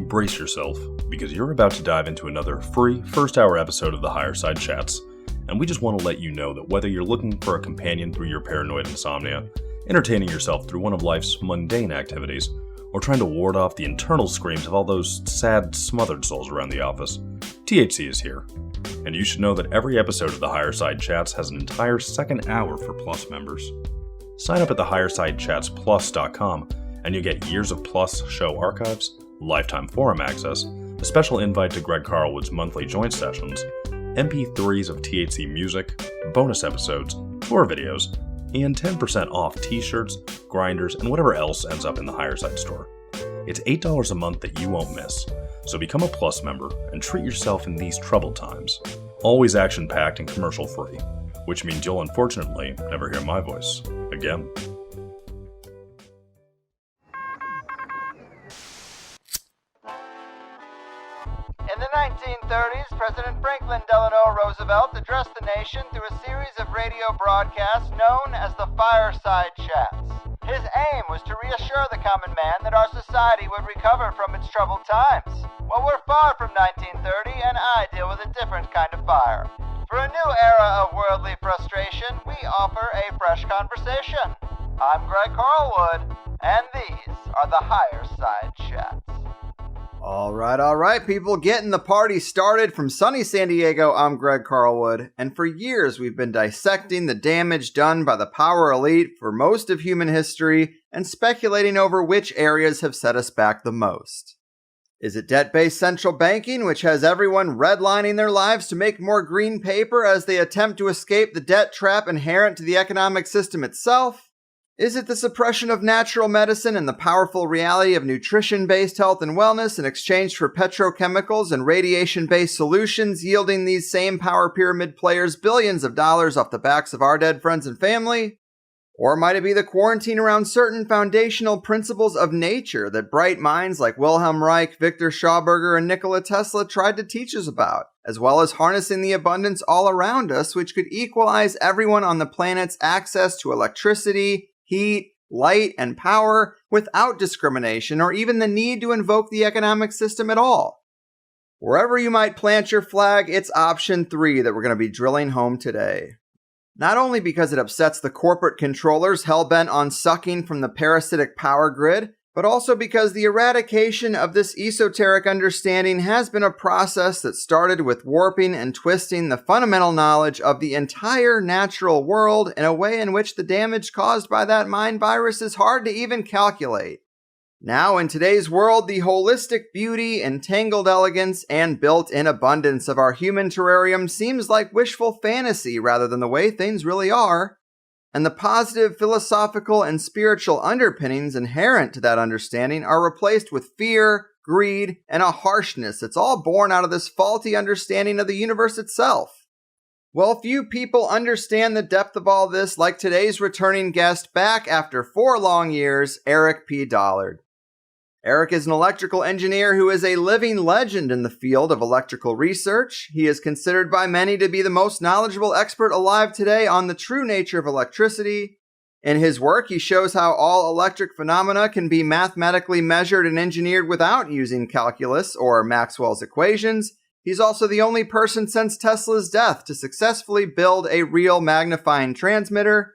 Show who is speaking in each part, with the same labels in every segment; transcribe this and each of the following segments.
Speaker 1: brace yourself, because you're about to dive into another free first-hour episode of the Higher Side Chats, and we just want to let you know that whether you're looking for a companion through your paranoid insomnia, entertaining yourself through one of life's mundane activities, or trying to ward off the internal screams of all those sad, smothered souls around the office, THC is here. And you should know that every episode of the Higher Side Chats has an entire second hour for Plus members. Sign up at thehighersidechatsplus.com and you'll get years of Plus show archives, lifetime forum access, a special invite to Greg Carlwood's monthly joint sessions, MP3s of THC music, bonus episodes, tour videos, and 10% off t-shirts, grinders, and whatever else ends up in the Higher Side store. It's $8 a month that you won't miss, so become a Plus member and treat yourself in these troubled times. Always action-packed and commercial-free, which means you'll unfortunately never hear my voice again.
Speaker 2: In the 1930s, President Franklin Delano Roosevelt addressed the nation through a series of radio broadcasts known as the Fireside Chats. His aim was to reassure the common man that our society would recover from its troubled times. Well, we're far from 1930, and I deal with a different kind of fire. For a new era of worldly frustration, we offer a fresh conversation. I'm Greg Carlwood, and these are the Higher Side Chats. All right, people, getting the party started from sunny San Diego. I'm Greg Carlwood, and for years we've been dissecting the damage done by the power elite for most of human history and speculating over which areas have set us back the most. Is it debt-based central banking, which has everyone redlining their lives to make more green paper as they attempt to escape the debt trap inherent to the economic system itself? Is it the suppression of natural medicine and the powerful reality of nutrition-based health and wellness in exchange for petrochemicals and radiation-based solutions yielding these same power pyramid players billions of dollars off the backs of our dead friends and family? Or might it be the quarantine around certain foundational principles of nature that bright minds like Wilhelm Reich, Victor Schauberger, and Nikola Tesla tried to teach us about, as well as harnessing the abundance all around us which could equalize everyone on the planet's access to electricity, heat, light, and power without discrimination or even the need to invoke the economic system at all? Wherever you might plant your flag, it's option 3 that we're going to be drilling home today. Not only because it upsets the corporate controllers hell-bent on sucking from the parasitic power grid, but also because the eradication of this esoteric understanding has been a process that started with warping and twisting the fundamental knowledge of the entire natural world in a way in which the damage caused by that mind virus is hard to even calculate. Now, in today's world, the holistic beauty, entangled elegance, and built-in abundance of our human terrarium seems like wishful fantasy rather than the way things really are. And the positive philosophical and spiritual underpinnings inherent to that understanding are replaced with fear, greed, and a harshness that's all born out of this faulty understanding of the universe itself. Well, few people understand the depth of all this like today's returning guest back after 4 long years, Eric P. Dollard. Eric is an electrical engineer who is a living legend in the field of electrical research. He is considered by many to be the most knowledgeable expert alive today on the true nature of electricity. In his work, he shows how all electric phenomena can be mathematically measured and engineered without using calculus or Maxwell's equations. He's also the only person since Tesla's death to successfully build a real magnifying transmitter.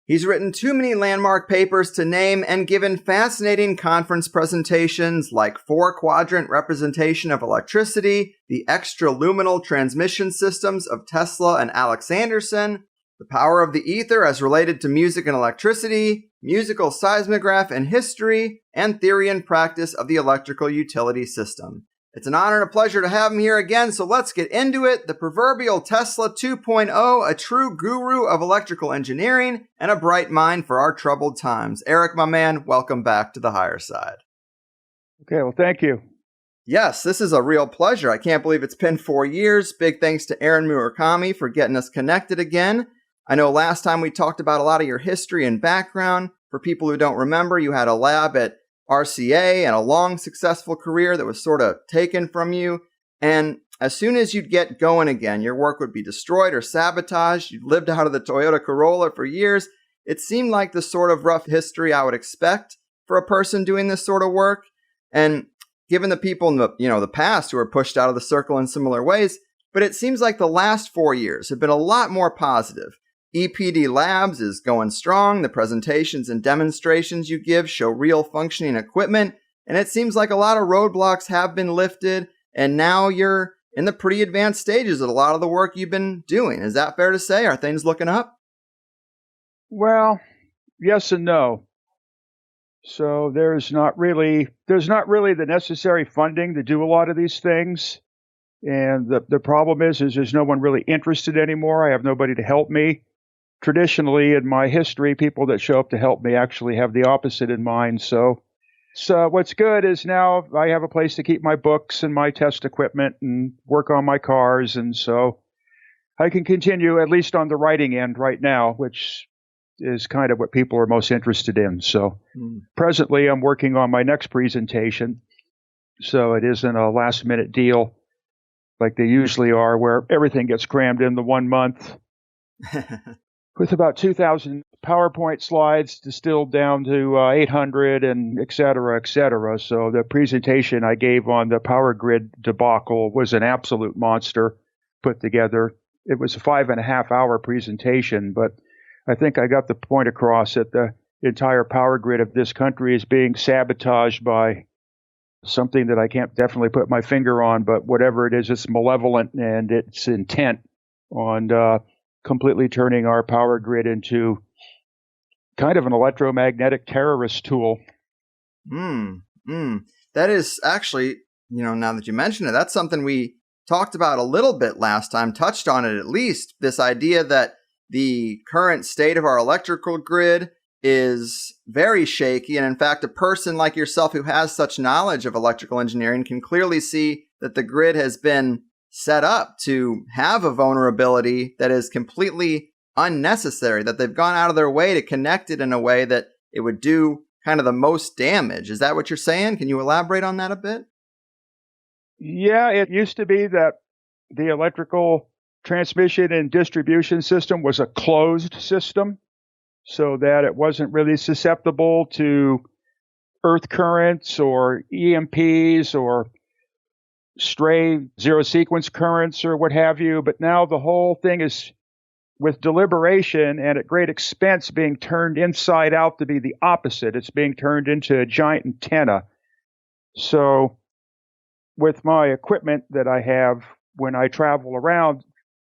Speaker 2: He's written too many landmark papers to name and given fascinating conference presentations like Quadrant representation of electricity, the Extraluminal transmission systems of Tesla and Alexanderson, the power of the Aether as related to music and electricity, Musical Seismograph and history, and theory and practice of the electrical utility system. It's an honor and a pleasure to have him here again, so let's get into it. The proverbial Tesla 2.0, a true guru of electrical engineering, and a bright mind for our troubled times. Eric, my man, welcome back to the Higher Side.
Speaker 3: Okay, well, thank you.
Speaker 2: Yes, this is a real pleasure. I can't believe it's been 4 years. Big thanks to Aaron Murakami for getting us connected again. I know last time we talked about a lot of your history and background. For people who don't remember, you had a lab at RCA and a long, successful career that was sort of taken from you. And as soon as you'd get going again, your work would be destroyed or sabotaged. You'd lived out of the Toyota Corolla for years. It seemed like the sort of rough history I would expect for a person doing this sort of work. And given the people in the past who were pushed out of the circle in similar ways, but it seems like the last 4 years have been a lot more positive. EPD Labs is going strong. The presentations and demonstrations you give show real functioning equipment, and it seems like a lot of roadblocks have been lifted, and now you're in the pretty advanced stages of a lot of the work you've been doing. Is that fair to say? Are things looking up?
Speaker 3: Well, yes and no. So there's not really the necessary funding to do a lot of these things. And the problem is there's no one really interested anymore. I have nobody to help me. Traditionally, in my history, people that show up to help me actually have the opposite in mind. So what's good is now I have a place to keep my books and my test equipment and work on my cars. And so I can continue at least on the writing end right now, which is kind of what people are most interested in. So presently I'm working on my next presentation. So it isn't a last minute deal like they usually are, where everything gets crammed in the 1 month with about 2,000 PowerPoint slides distilled down to 800 and et cetera, et cetera. So the presentation I gave on the power grid debacle was an absolute monster put together. It was a 5.5 hour presentation, but I think I got the point across that the entire power grid of this country is being sabotaged by something that I can't definitely put my finger on, but whatever it is, it's malevolent, and its intent on completely turning our power grid into kind of an electromagnetic terrorist tool.
Speaker 2: That is actually, now that you mention it, that's something we talked about a little bit last time, touched on it at least, this idea that the current state of our electrical grid is very shaky. And in fact, a person like yourself who has such knowledge of electrical engineering can clearly see that the grid has been set up to have a vulnerability that is completely unnecessary, that they've gone out of their way to connect it in a way that it would do kind of the most damage. Is that what you're saying? Can you elaborate on that a bit?
Speaker 3: Yeah, it used to be that the electrical transmission and distribution system was a closed system, so that it wasn't really susceptible to earth currents or EMPs or stray zero sequence currents or what have you. But now the whole thing is, with deliberation and at great expense, being turned inside out to be the opposite. It's being turned into a giant antenna. So with my equipment that I have when I travel around,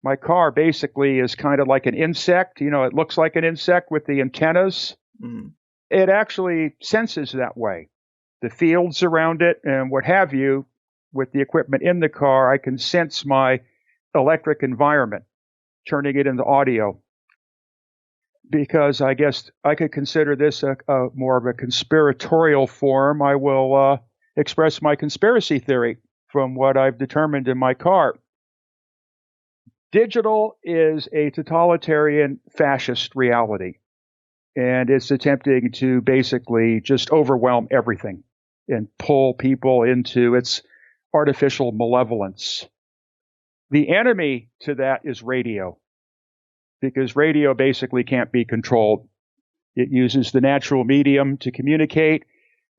Speaker 3: my car basically is kind of like an insect. It looks like an insect with the antennas. It actually senses that way. The fields around it and what have you, with the equipment in the car, I can sense my electric environment, turning it into audio. Because I guess I could consider this a more of a conspiratorial form, I will express my conspiracy theory from what I've determined in my car. Digital is a totalitarian fascist reality, and it's attempting to basically just overwhelm everything and pull people into its artificial malevolence. The enemy to that is radio, because radio basically can't be controlled. It uses the natural medium to communicate,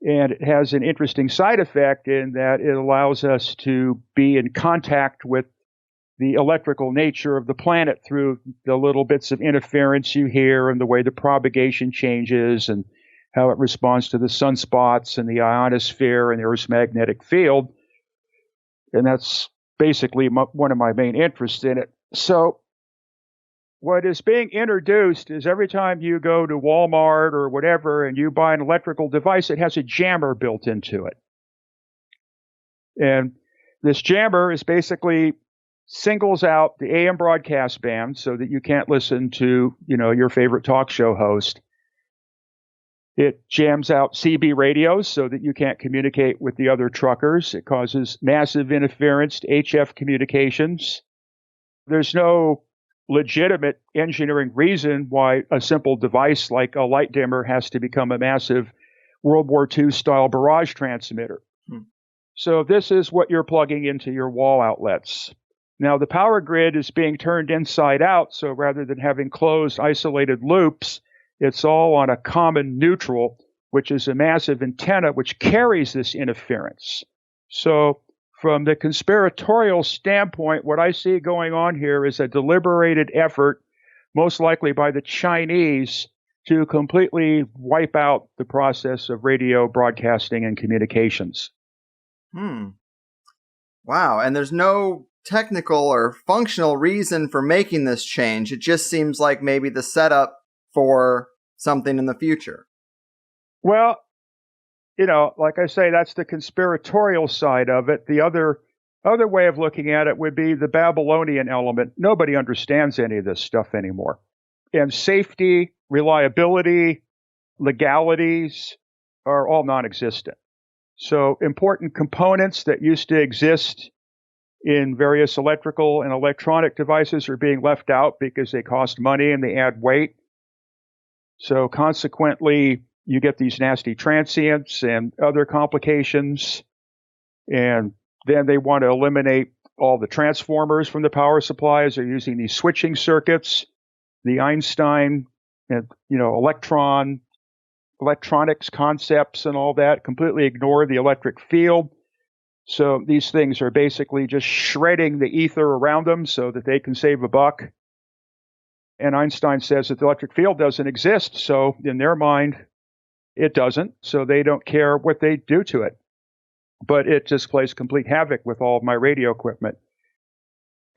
Speaker 3: and it has an interesting side effect in that it allows us to be in contact with the electrical nature of the planet through the little bits of interference you hear and the way the propagation changes and how it responds to the sunspots and the ionosphere and the Earth's magnetic field. And that's basically one of my main interests in it. So what is being introduced is every time you go to Walmart or whatever and you buy an electrical device, it has a jammer built into it. And this jammer is basically singles out the AM broadcast band so that you can't listen to, your favorite talk show host. It jams out CB radios so that you can't communicate with the other truckers. It causes massive interference to HF communications. There's no legitimate engineering reason why a simple device like a light dimmer has to become a massive World War II style barrage transmitter. So this is what you're plugging into your wall outlets. Now, the power grid is being turned inside out, so rather than having closed, isolated loops, it's all on a common neutral, which is a massive antenna which carries this interference. So from the conspiratorial standpoint, what I see going on here is a deliberated effort, most likely by the Chinese, to completely wipe out the process of radio broadcasting and communications.
Speaker 4: Wow. And there's no technical or functional reason for making this change. It just seems like maybe the setup for something in the future.
Speaker 3: Well, like I say, that's the conspiratorial side of it. The other way of looking at it would be the Babylonian element. Nobody understands any of this stuff anymore. And safety, reliability, legalities are all non-existent. So important components that used to exist in various electrical and electronic devices are being left out because they cost money and they add weight. So consequently, you get these nasty transients and other complications. And then they want to eliminate all the transformers from the power supplies. They're using these switching circuits, the Einstein and, electronics concepts and all that, completely ignore the electric field. So these things are basically just shredding the ether around them so that they can save a buck. And Einstein says that the electric field doesn't exist. So in their mind, it doesn't. So they don't care what they do to it. But it just plays complete havoc with all of my radio equipment.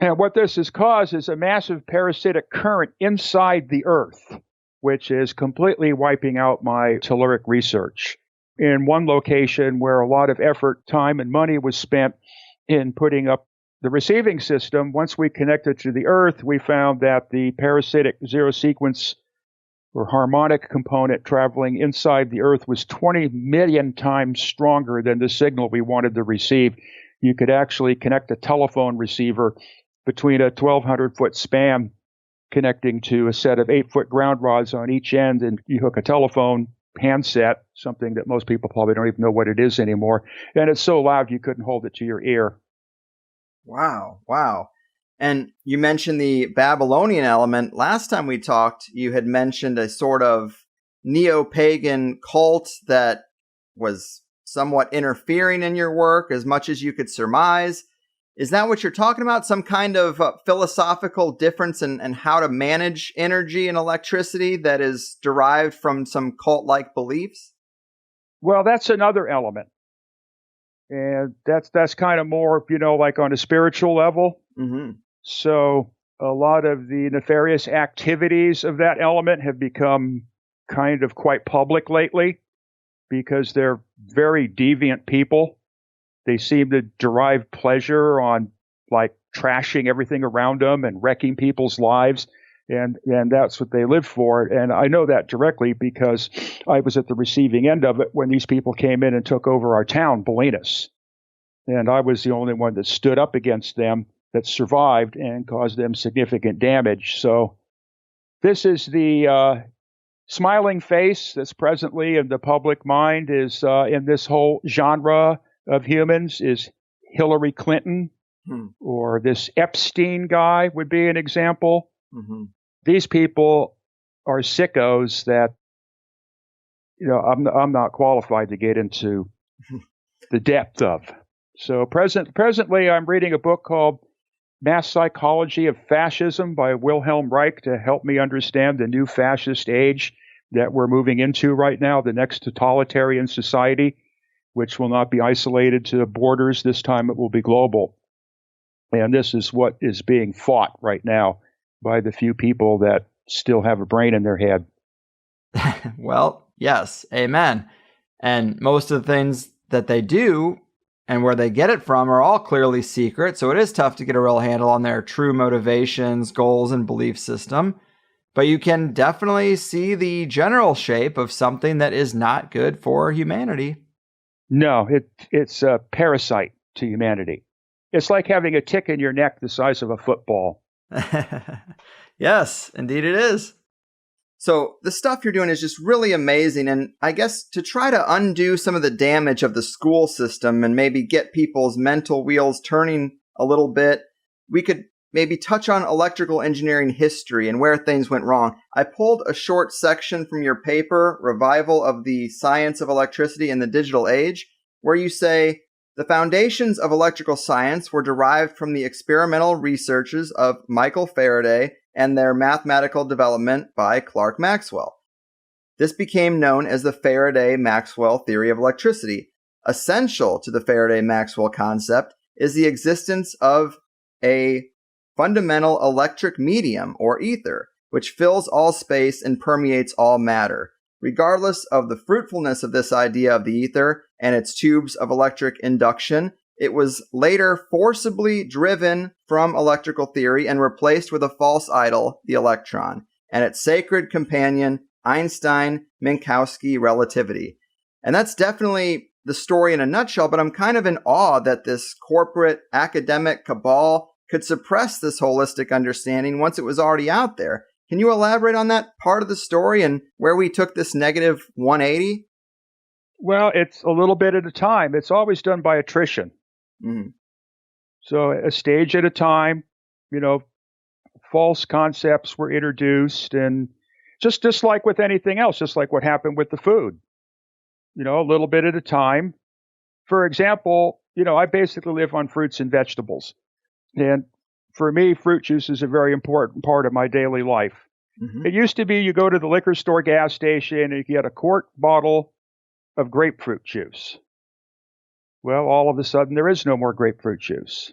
Speaker 3: And what this has caused is a massive parasitic current inside the Earth, which is completely wiping out my telluric research. In one location where a lot of effort, time, and money was spent in putting up the receiving system, once we connected to the Earth, we found that the parasitic zero sequence or harmonic component traveling inside the Earth was 20 million times stronger than the signal we wanted to receive. You could actually connect a telephone receiver between a 1,200-foot span connecting to a set of 8-foot ground rods on each end, and you hook a telephone handset, something that most people probably don't even know what it is anymore, and it's so loud you couldn't hold it to your ear.
Speaker 4: Wow. And you mentioned the Babylonian element. Last time we talked, you had mentioned a sort of neo-pagan cult that was somewhat interfering in your work as much as you could surmise. Is that what you're talking about? Some kind of philosophical difference in how to manage energy and electricity that is derived from some cult-like beliefs?
Speaker 3: Well, that's another element. And that's kind of more, like on a spiritual level.
Speaker 4: Mm-hmm.
Speaker 3: So a lot of the nefarious activities of that element have become kind of quite public lately because they're very deviant people. They seem to derive pleasure on like trashing everything around them and wrecking people's lives. And that's what they live for. And I know that directly because I was at the receiving end of it when these people came in and took over our town, Bolinas. And I was the only one that stood up against them, that survived and caused them significant damage. So this is the smiling face that's presently in the public mind is in this whole genre of humans is Hillary Clinton, or this Epstein guy would be an example.
Speaker 4: Mm-hmm.
Speaker 3: These people are sickos that, I'm not qualified to get into the depth of. So presently I'm reading a book called Mass Psychology of Fascism by Wilhelm Reich to help me understand the new fascist age that we're moving into right now, the next totalitarian society, which will not be isolated to borders. This time it will be global. And this is what is being fought right now by the few people that still have a brain in their head.
Speaker 4: Well, yes, amen. And most of the things that they do and where they get it from are all clearly secret, so it is tough to get a real handle on their true motivations, goals, and belief system. But you can definitely see the general shape of something that is not good for humanity.
Speaker 3: No, it's a parasite to humanity. It's like having a tick in your neck the size of a football.
Speaker 4: Yes, indeed it is. So the stuff you're doing is just really amazing. And I guess to try to undo some of the damage of the school system and maybe get people's mental wheels turning a little bit, we could maybe touch on electrical engineering history and where things went wrong. I pulled a short section from your paper, Revival of the Science of Electricity in the Digital Age, where you say, The foundations of electrical science were derived from the experimental researches of Michael Faraday and their mathematical development by Clerk Maxwell. This became known as the Faraday-Maxwell theory of electricity. Essential to the Faraday-Maxwell concept is the existence of a fundamental electric medium, or ether, which fills all space and permeates all matter. Regardless of the fruitfulness of this idea of the ether and its tubes of electric induction, it was later forcibly driven from electrical theory and replaced with a false idol, the electron, and its sacred companion, Einstein-Minkowski relativity. And that's definitely the story in a nutshell, but I'm kind of in awe that this corporate academic cabal could suppress this holistic understanding once it was already out there. Can you elaborate on that part of the story and where we took this negative 180?
Speaker 3: Well, it's a little bit at a time. It's always done by attrition.
Speaker 4: Mm-hmm.
Speaker 3: So a stage at a time, false concepts were introduced, and just like with anything else, just like what happened with the food, a little bit at a time. For example, I basically live on fruits and vegetables. And for me, fruit juice is a very important part of my daily life.
Speaker 4: Mm-hmm.
Speaker 3: It used to be you go to the liquor store, gas station, and you get a quart bottle of grapefruit juice. Well, all of a sudden, there is no more grapefruit juice.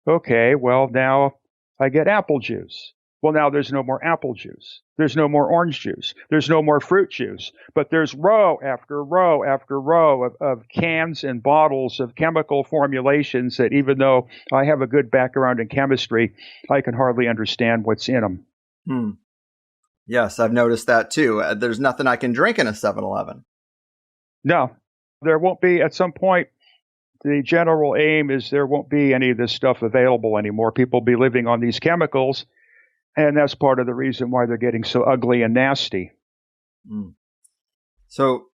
Speaker 3: Okay, well, now I get apple juice. Well, now there's no more apple juice. There's no more orange juice. There's no more fruit juice. But there's row after row after row of cans and bottles of chemical formulations that, even though I have a good background in chemistry, I can hardly understand what's in them.
Speaker 4: Yes, I've noticed that too. There's nothing I can drink in a 7-Eleven.
Speaker 3: No, there won't be. At some point, the general aim is there won't be any of this stuff available anymore. People will be living on these chemicals. And that's part of the reason why they're getting so ugly and nasty.
Speaker 4: So,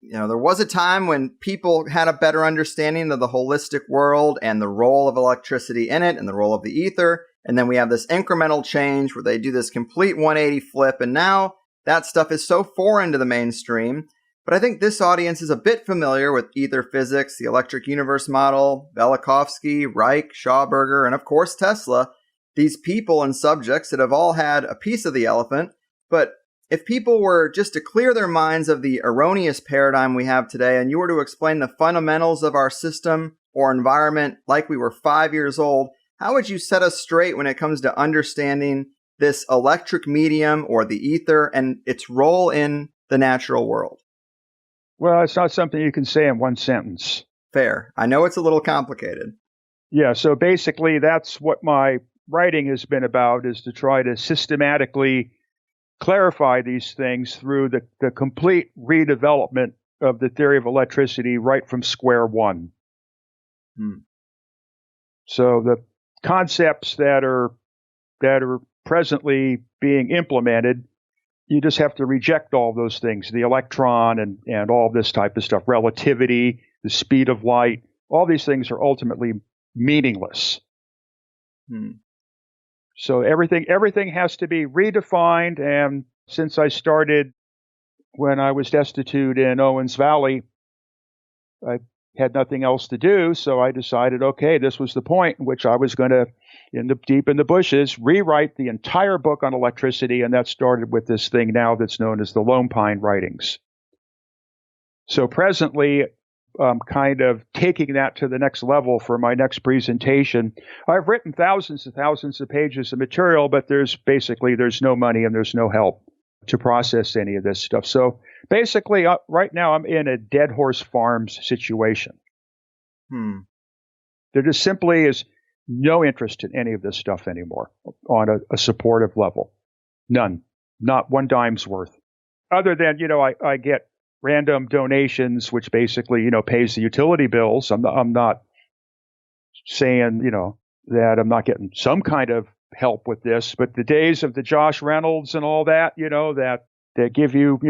Speaker 4: there was a time when people had a better understanding of the holistic world and the role of electricity in it and the role of the ether. And then we have this incremental change where they do this complete 180 flip. And now that stuff is so foreign to the mainstream. But I think this audience is a bit familiar with ether physics, the electric universe model, Velikovsky, Reich, Schauberger, and of course Tesla. These people and subjects that have all had a piece of the elephant. But if people were just to clear their minds of the erroneous paradigm we have today, and you were to explain the fundamentals of our system or environment like we were 5 years old, how would you set us straight when it comes to understanding this electric medium or the ether and its role in the natural world?
Speaker 3: Well, it's not something you can say in one sentence.
Speaker 4: Fair. I know it's a little complicated.
Speaker 3: Yeah, so basically that's what my writing has been about, is to try to systematically clarify these things through the complete redevelopment of the theory of electricity right from square one. So the concepts that are presently being implemented, you just have to reject all those things, the electron and all this type of stuff, relativity, the speed of light, all these things are ultimately meaningless. So everything has to be redefined. And since I started when I was destitute in Owens Valley, I had nothing else to do. So I decided, okay, this was the point in which I was going to, deep in the bushes, rewrite the entire book on electricity. And that started with this thing now that's known as the Lone Pine Writings. So presently, I'm kind of taking that to the next level for my next presentation. I've written thousands and thousands of pages of material, but there's no money and there's no help to process any of this stuff. So basically, right now I'm in a dead horse farms situation. There just simply is no interest in any of this stuff anymore on a supportive level. None. Not one dime's worth. Other than, I get random donations, which basically, pays the utility bills. I'm not saying, that I'm not getting some kind of help with this, but the days of the Josh Reynolds and all that, that give you,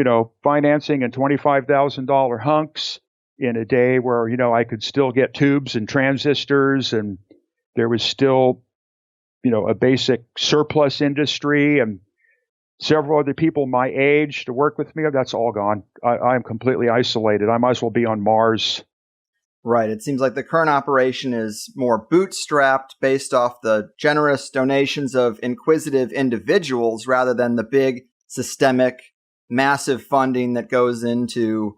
Speaker 3: financing and $25,000 hunks in a day where, I could still get tubes and transistors, and there was still, a basic surplus industry and several other people my age to work with me. That's all gone. I'm completely isolated. I might as well be on Mars.
Speaker 4: Right. It seems like the current operation is more bootstrapped based off the generous donations of inquisitive individuals rather than the big systemic, massive funding that goes into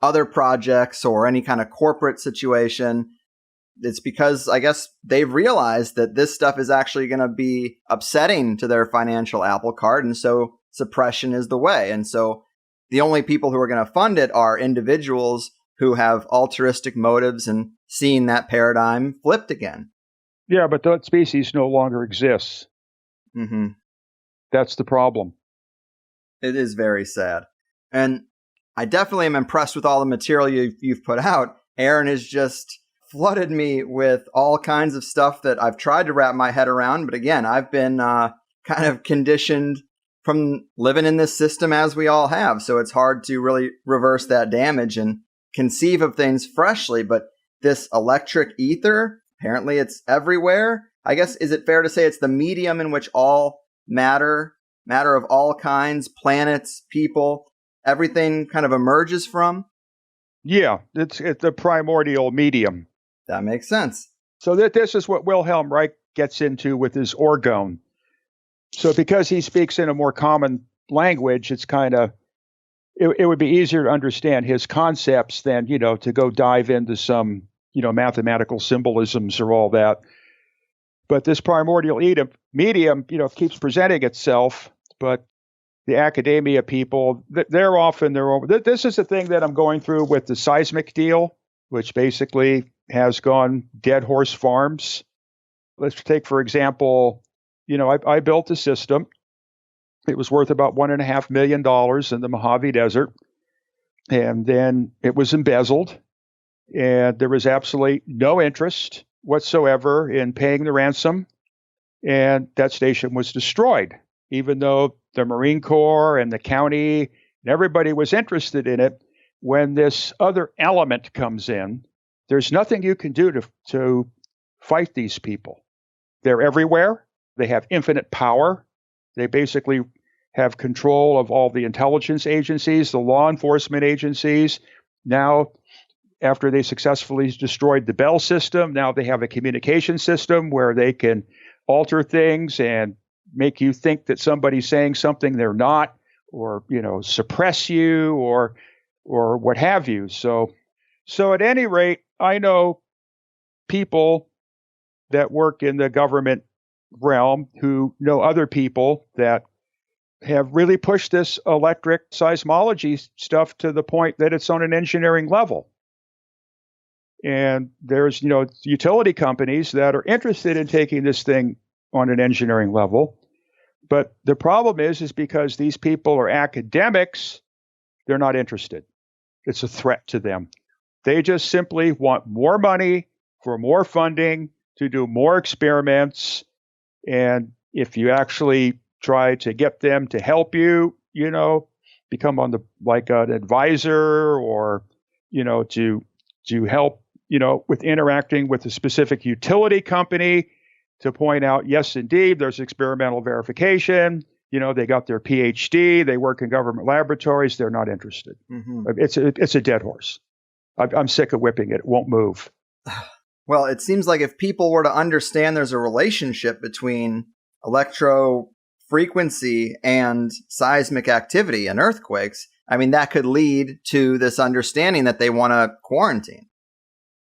Speaker 4: other projects or any kind of corporate situation. It's because I guess they've realized that this stuff is actually going to be upsetting to their financial apple cart. And so suppression is the way. And so the only people who are going to fund it are individuals who have altruistic motives and seeing that paradigm flipped again.
Speaker 3: Yeah, but that species no longer exists.
Speaker 4: Mm-hmm.
Speaker 3: That's the problem.
Speaker 4: It is very sad. And I definitely am impressed with all the material you've put out. Aaron has just flooded me with all kinds of stuff that I've tried to wrap my head around. But again, I've been kind of conditioned from living in this system as we all have. So it's hard to really reverse that damage and conceive of things freshly. But this electric ether, apparently it's everywhere. I guess, is it fair to say it's the medium in which all matter of all kinds, planets, people, everything kind of emerges from?
Speaker 3: Yeah, it's the primordial medium.
Speaker 4: That makes sense.
Speaker 3: So this is what Wilhelm Reich gets into with his orgone. So because he speaks in a more common language, it's kind of, it would be easier to understand his concepts than, to go dive into some, mathematical symbolisms or all that. But this primordial medium, keeps presenting itself, but the academia people, they're often their own. This is the thing that I'm going through with the seismic deal, which basically has gone dead horse farms. Let's take, for example, I built a system. It was worth about $1.5 million in the Mojave Desert. And then it was embezzled. And there was absolutely no interest whatsoever in paying the ransom. And that station was destroyed, even though the Marine Corps and the county and everybody was interested in it. When this other element comes in, there's nothing you can do to fight these people. They're everywhere. They have infinite power. They basically have control of all the intelligence agencies, the law enforcement agencies. Now, after they successfully destroyed the Bell system, now they have a communication system where they can alter things and make you think that somebody's saying something they're not, or, suppress you or what have you. So at any rate, I know people that work in the government realm who know other people that have really pushed this electric seismology stuff to the point that it's on an engineering level. And there's, utility companies that are interested in taking this thing on an engineering level. But the problem is because these people are academics, they're not interested. It's a threat to them. They just simply want more money for more funding to do more experiments. And if you actually try to get them to help you, become like an advisor or, to help, with interacting with a specific utility company to point out, yes, indeed, there's experimental verification. They got their PhD. They work in government laboratories. They're not interested. Mm-hmm. It's a dead horse. I'm sick of whipping it. It won't move.
Speaker 4: Well, it seems like if people were to understand there's a relationship between electro frequency and seismic activity and earthquakes, that could lead to this understanding that they want to quarantine.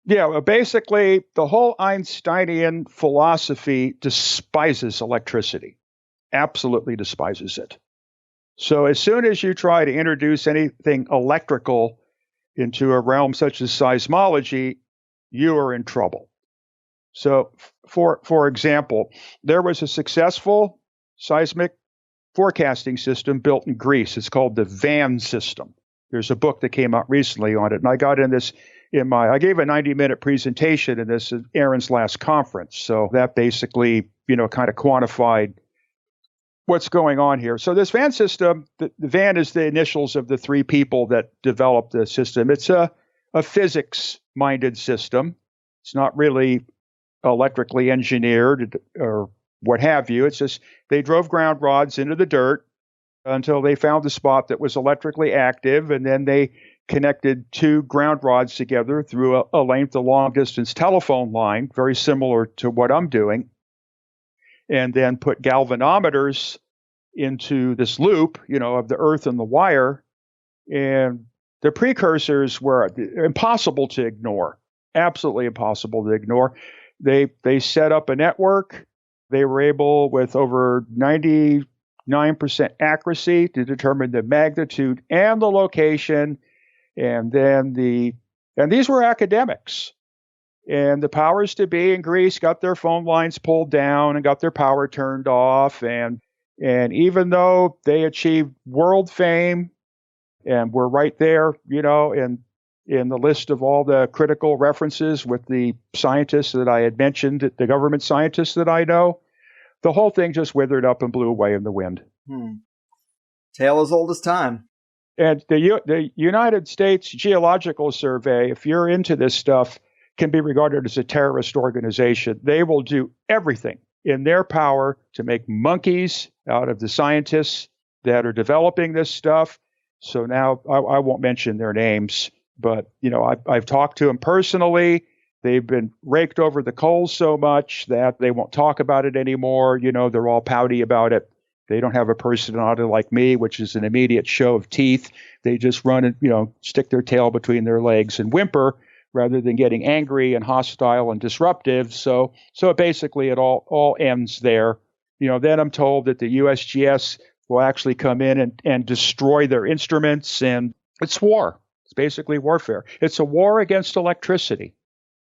Speaker 3: Yeah, well, basically, the whole Einsteinian philosophy despises electricity, absolutely despises it. So as soon as you try to introduce anything electrical into a realm such as seismology, you are in trouble. So, for example, there was a successful seismic forecasting system built in Greece. It's called the VAN system. There's a book that came out recently on it, and I got in this I gave a 90-minute presentation in this at Aaron's last conference. So that basically, kind of quantified what's going on here. So this VAN system, the VAN is the initials of the three people that developed the system. It's a physics-minded system. It's not really electrically engineered or what have you. It's just they drove ground rods into the dirt until they found the spot that was electrically active, and then they connected two ground rods together through a length of long-distance telephone line, very similar to what I'm doing, and then put galvanometers into this loop, of the earth and the wire. And the precursors were impossible to ignore, absolutely impossible to ignore. They set up a network. They were able, with over 99% accuracy, to determine the magnitude and the location. And then these were academics. And the powers to be in Greece got their phone lines pulled down and got their power turned off. And even though they achieved world fame and were right there, in the list of all the critical references with the scientists that I had mentioned, the government scientists that I know, the whole thing just withered up and blew away in the wind.
Speaker 4: Tale as old as time.
Speaker 3: And the United States Geological Survey, if you're into this stuff, can be regarded as a terrorist organization. They will do everything in their power to make monkeys out of the scientists that are developing this stuff. So now I won't mention their names, but I've talked to them personally. They've been raked over the coals so much that they won't talk about it anymore. They're all pouty about it. They don't have a personality like me, which is an immediate show of teeth. They just run and, stick their tail between their legs and whimper rather than getting angry and hostile and disruptive. So basically it all ends there. Then I'm told that the USGS will actually come in and destroy their instruments, and it's war. It's basically warfare. It's a war against electricity.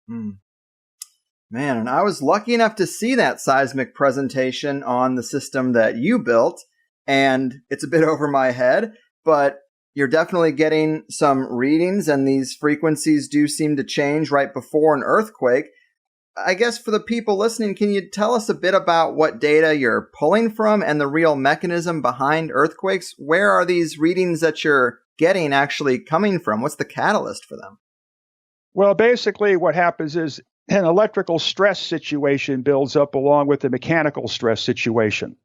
Speaker 4: Man, and I was lucky enough to see that seismic presentation on the system that you built, and it's a bit over my head, but you're definitely getting some readings, and these frequencies do seem to change right before an earthquake. I guess for the people listening, can you tell us a bit about what data you're pulling from and the real mechanism behind earthquakes? Where are these readings that you're getting actually coming from? What's the catalyst for them?
Speaker 3: Well, basically what happens is an electrical stress situation builds up along with the mechanical stress situation.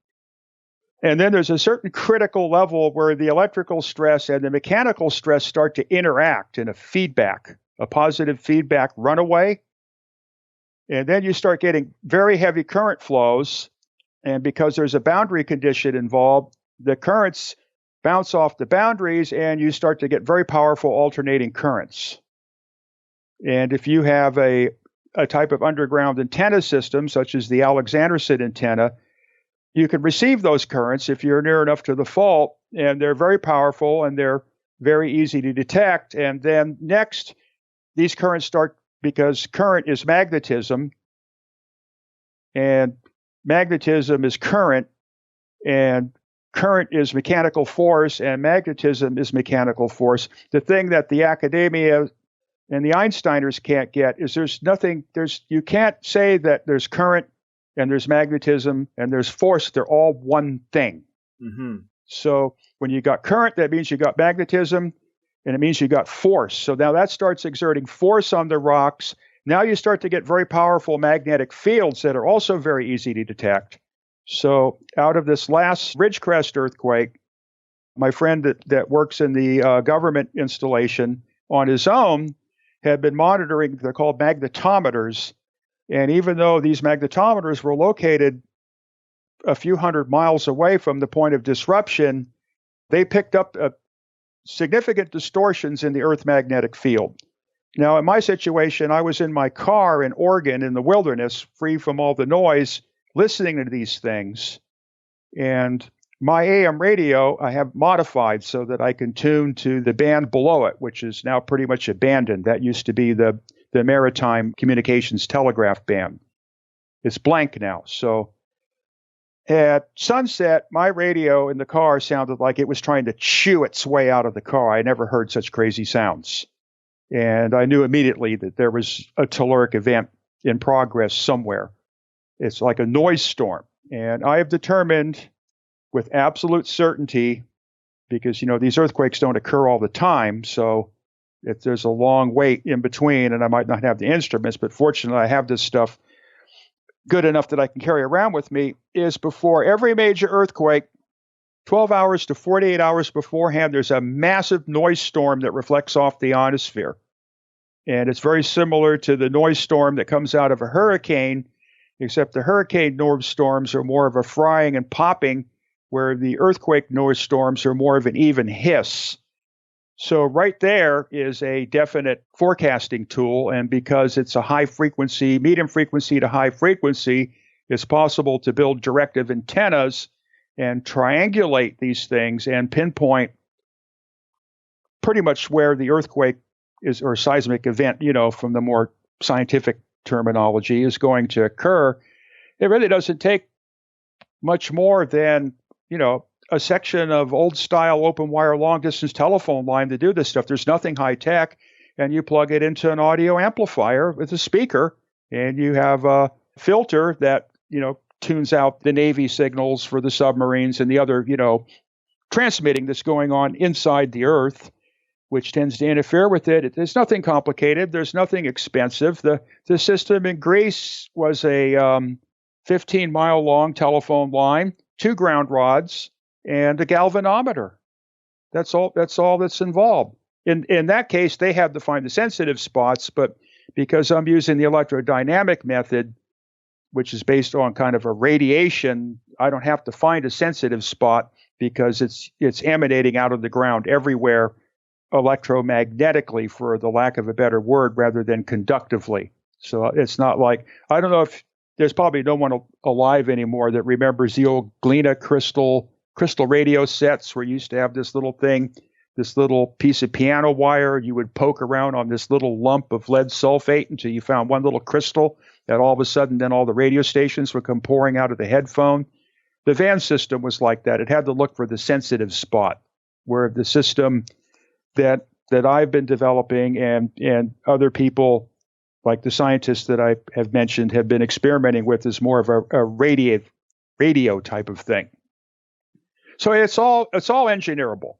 Speaker 3: And then there's a certain critical level where the electrical stress and the mechanical stress start to interact in a positive feedback runaway. And then you start getting very heavy current flows. And because there's a boundary condition involved, the currents bounce off the boundaries and you start to get very powerful alternating currents. And if you have a type of underground antenna system, such as the Alexanderson antenna, you can receive those currents if you're near enough to the fault, and they're very powerful and they're very easy to detect. And then next, these currents start, because current is magnetism, and magnetism is current, and current is mechanical force, and magnetism is mechanical force. The thing that the academia and the Einsteiners can't get is you can't say that there's current and there's magnetism and there's force. They're all one thing. So when you got current, that means you got magnetism, and it means you got force. So now that starts exerting force on the rocks. Now you start to get very powerful magnetic fields that are also very easy to detect. So out of this last Ridgecrest earthquake, my friend that works in the government installation on his own had been monitoring, they're called magnetometers. And even though these magnetometers were located a few hundred miles away from the point of disruption, they picked up significant distortions in the Earth magnetic field. Now, in my situation, I was in my car in Oregon in the wilderness, free from all the noise, listening to these things. And my AM radio, I have modified so that I can tune to the band below it, which is now pretty much abandoned. That used to be the Maritime Communications Telegraph band. It's blank now. So at sunset, my radio in the car sounded like it was trying to chew its way out of the car. I never heard such crazy sounds. And I knew immediately that there was a telluric event in progress somewhere. It's like a noise storm. And I have determined with absolute certainty, because, these earthquakes don't occur all the time. So if there's a long wait in between, and I might not have the instruments, but fortunately I have this stuff good enough that I can carry around with me, is before every major earthquake, 12 hours to 48 hours beforehand, there's a massive noise storm that reflects off the ionosphere. And it's very similar to the noise storm that comes out of a hurricane, except the hurricane noise storms are more of a frying and popping, where the earthquake noise storms are more of an even hiss. So right there is a definite forecasting tool. And because it's a high frequency, medium frequency to high frequency, it's possible to build directive antennas and triangulate these things and pinpoint pretty much where the earthquake is, or seismic event, from the more scientific terminology, is going to occur. It really doesn't take much more than, a section of old style open wire long distance telephone line to do this stuff. There's nothing high tech, and you plug it into an audio amplifier with a speaker, and you have a filter that, tunes out the Navy signals for the submarines and the other, transmitting that's going on inside the Earth, which tends to interfere with it. There's nothing complicated. There's nothing expensive. The system in Greece was a 15-mile long telephone line, 2 ground rods, and a galvanometer. That's all that's involved. In that case, they have to find the sensitive spots, but because I'm using the electrodynamic method, which is based on kind of a radiation, I don't have to find a sensitive spot because it's emanating out of the ground everywhere electromagnetically, for the lack of a better word, rather than conductively. So it's not like, I don't know if there's probably no one alive anymore that remembers the old Glena crystal radio sets where you used to have this little thing, this little piece of piano wire. You would poke around on this little lump of lead sulfate until you found one little crystal, that all of a sudden then all the radio stations would come pouring out of the headphone. The van system was like that. It had to look for the sensitive spot, where the system that I've been developing and other people, like the scientists that I have mentioned, have been experimenting with, is more of a radio type of thing. So it's all engineerable,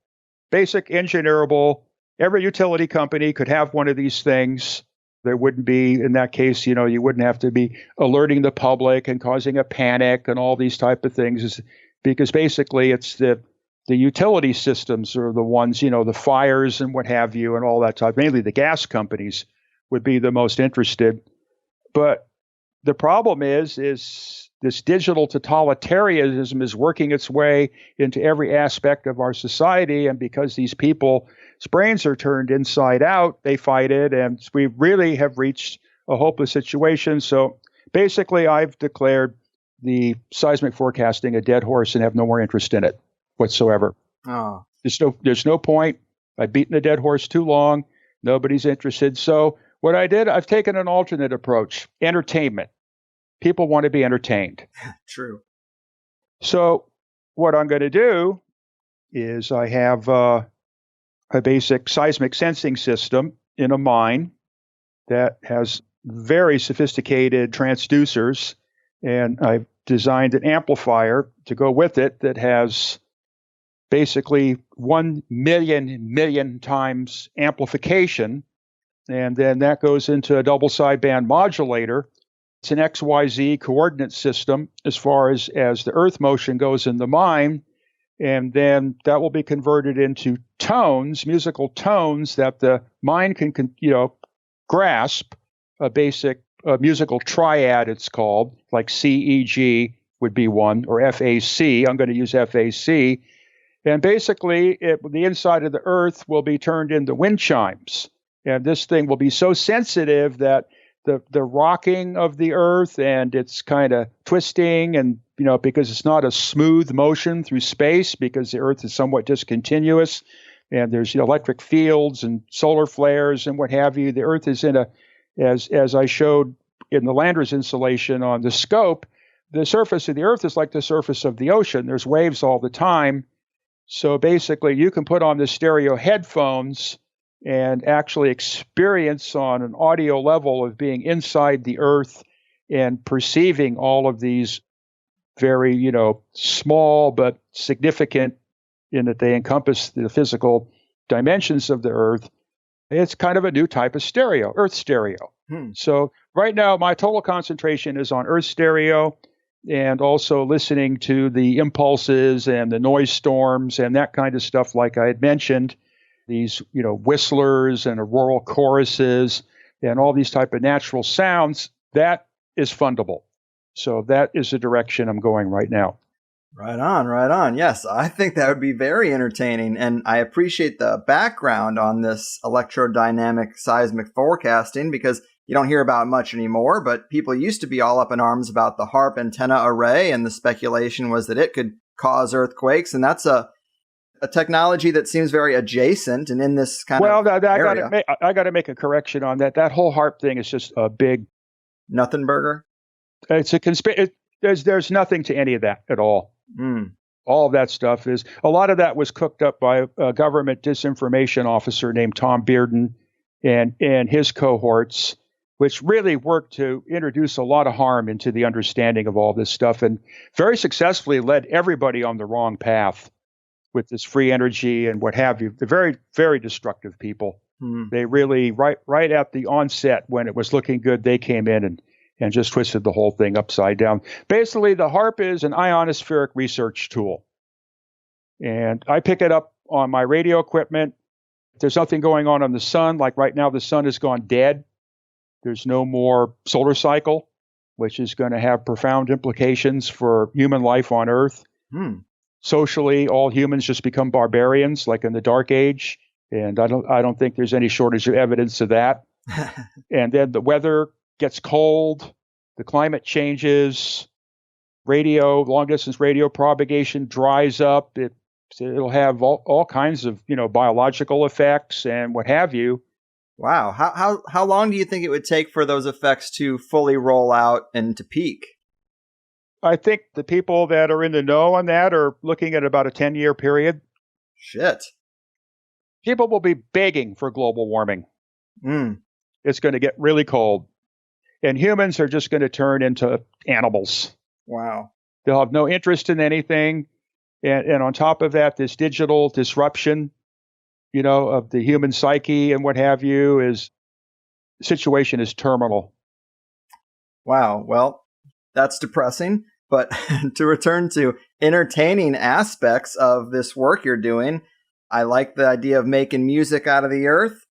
Speaker 3: basic engineerable. Every utility company could have one of these things. There wouldn't be, in that case, you wouldn't have to be alerting the public and causing a panic and all these type of things, because basically it's the utility systems are the ones, the fires and what have you and all that type. Mainly the gas companies would be the most interested. But the problem is this digital totalitarianism is working its way into every aspect of our society. And because these people's brains are turned inside out, they fight it. And we really have reached a hopeless situation. So basically, I've declared the seismic forecasting a dead horse and have no more interest in it whatsoever.
Speaker 4: Oh.
Speaker 3: There's no point. I've beaten the dead horse too long. Nobody's interested. So what I did, I've taken an alternate approach: entertainment. People want to be entertained.
Speaker 4: True.
Speaker 3: So what I'm going to do is I have a basic seismic sensing system in a mine that has very sophisticated transducers, and I've designed an amplifier to go with it that has basically 1 million times amplification, and then that goes into a double sideband modulator. It's an XYZ coordinate system as far as the earth motion goes in the mine, and then that will be converted into tones, musical tones that the mine can grasp. A basic musical triad, it's called, like CEG would be one, or FAC. I'm going to use FAC. And basically, the inside of the earth will be turned into wind chimes. And this thing will be so sensitive that the rocking of the earth and it's kind of twisting, and because it's not a smooth motion through space, because the earth is somewhat discontinuous and there's electric fields and solar flares and what have you. The earth is in as I showed in the Landers installation on the scope, the surface of the earth is like the surface of the ocean. There's waves all the time. So basically you can put on the stereo headphones and actually experience on an audio level of being inside the earth and perceiving all of these very, small but significant in that they encompass the physical dimensions of the earth. It's kind of a new type of stereo, earth stereo. So right now my total concentration is on earth stereo. and also listening to the impulses and the noise storms and that kind of stuff, like I had mentioned, these, whistlers and auroral choruses and all these type of natural sounds, that is fundable. So that is the direction I'm going right now.
Speaker 4: Right on, right on. Yes, I think that would be very entertaining. And I appreciate the background on this electrodynamic seismic forecasting, because you don't hear about it much anymore, but people used to be all up in arms about the HARP antenna array, and the speculation was that it could cause earthquakes. And that's a technology that seems very adjacent and in this kind of area.
Speaker 3: I got to make a correction on that. That whole HARP thing is just a big
Speaker 4: nothing burger.
Speaker 3: It's a conspiracy. There's nothing to any of that at all. All of that stuff is, a lot of that was cooked up by a government disinformation officer named Tom Bearden and his cohorts, which really worked to introduce a lot of harm into the understanding of all this stuff, and very successfully led everybody on the wrong path with this free energy and what have you. They're very, very destructive people. They really, right at the onset when it was looking good, they came in and just twisted the whole thing upside down. Basically, the HARP is an ionospheric research tool. And I pick it up on my radio equipment. If there's nothing going on the sun, like right now the sun has gone dead, there's no more solar cycle, which is going to have profound implications for human life on Earth. Socially, all humans just become barbarians, like in the Dark Age. And I don't think there's any shortage of evidence of that. And then the weather gets cold, the climate changes, long distance radio propagation dries up. It'll have all kinds of biological effects and what have you.
Speaker 4: Wow, how long do you think it would take for those effects to fully roll out and to peak?
Speaker 3: I think the people that are in the know on that are looking at about a 10-year period.
Speaker 4: Shit.
Speaker 3: People will be begging for global warming. It's going to get really cold. And humans are just going to turn into animals.
Speaker 4: Wow.
Speaker 3: They'll have no interest in anything. And on top of that, this digital disruption, of the human psyche and what have you, the situation is terminal.
Speaker 4: Wow. Well, that's depressing. But to return to entertaining aspects of this work you're doing, I like the idea of making music out of the earth.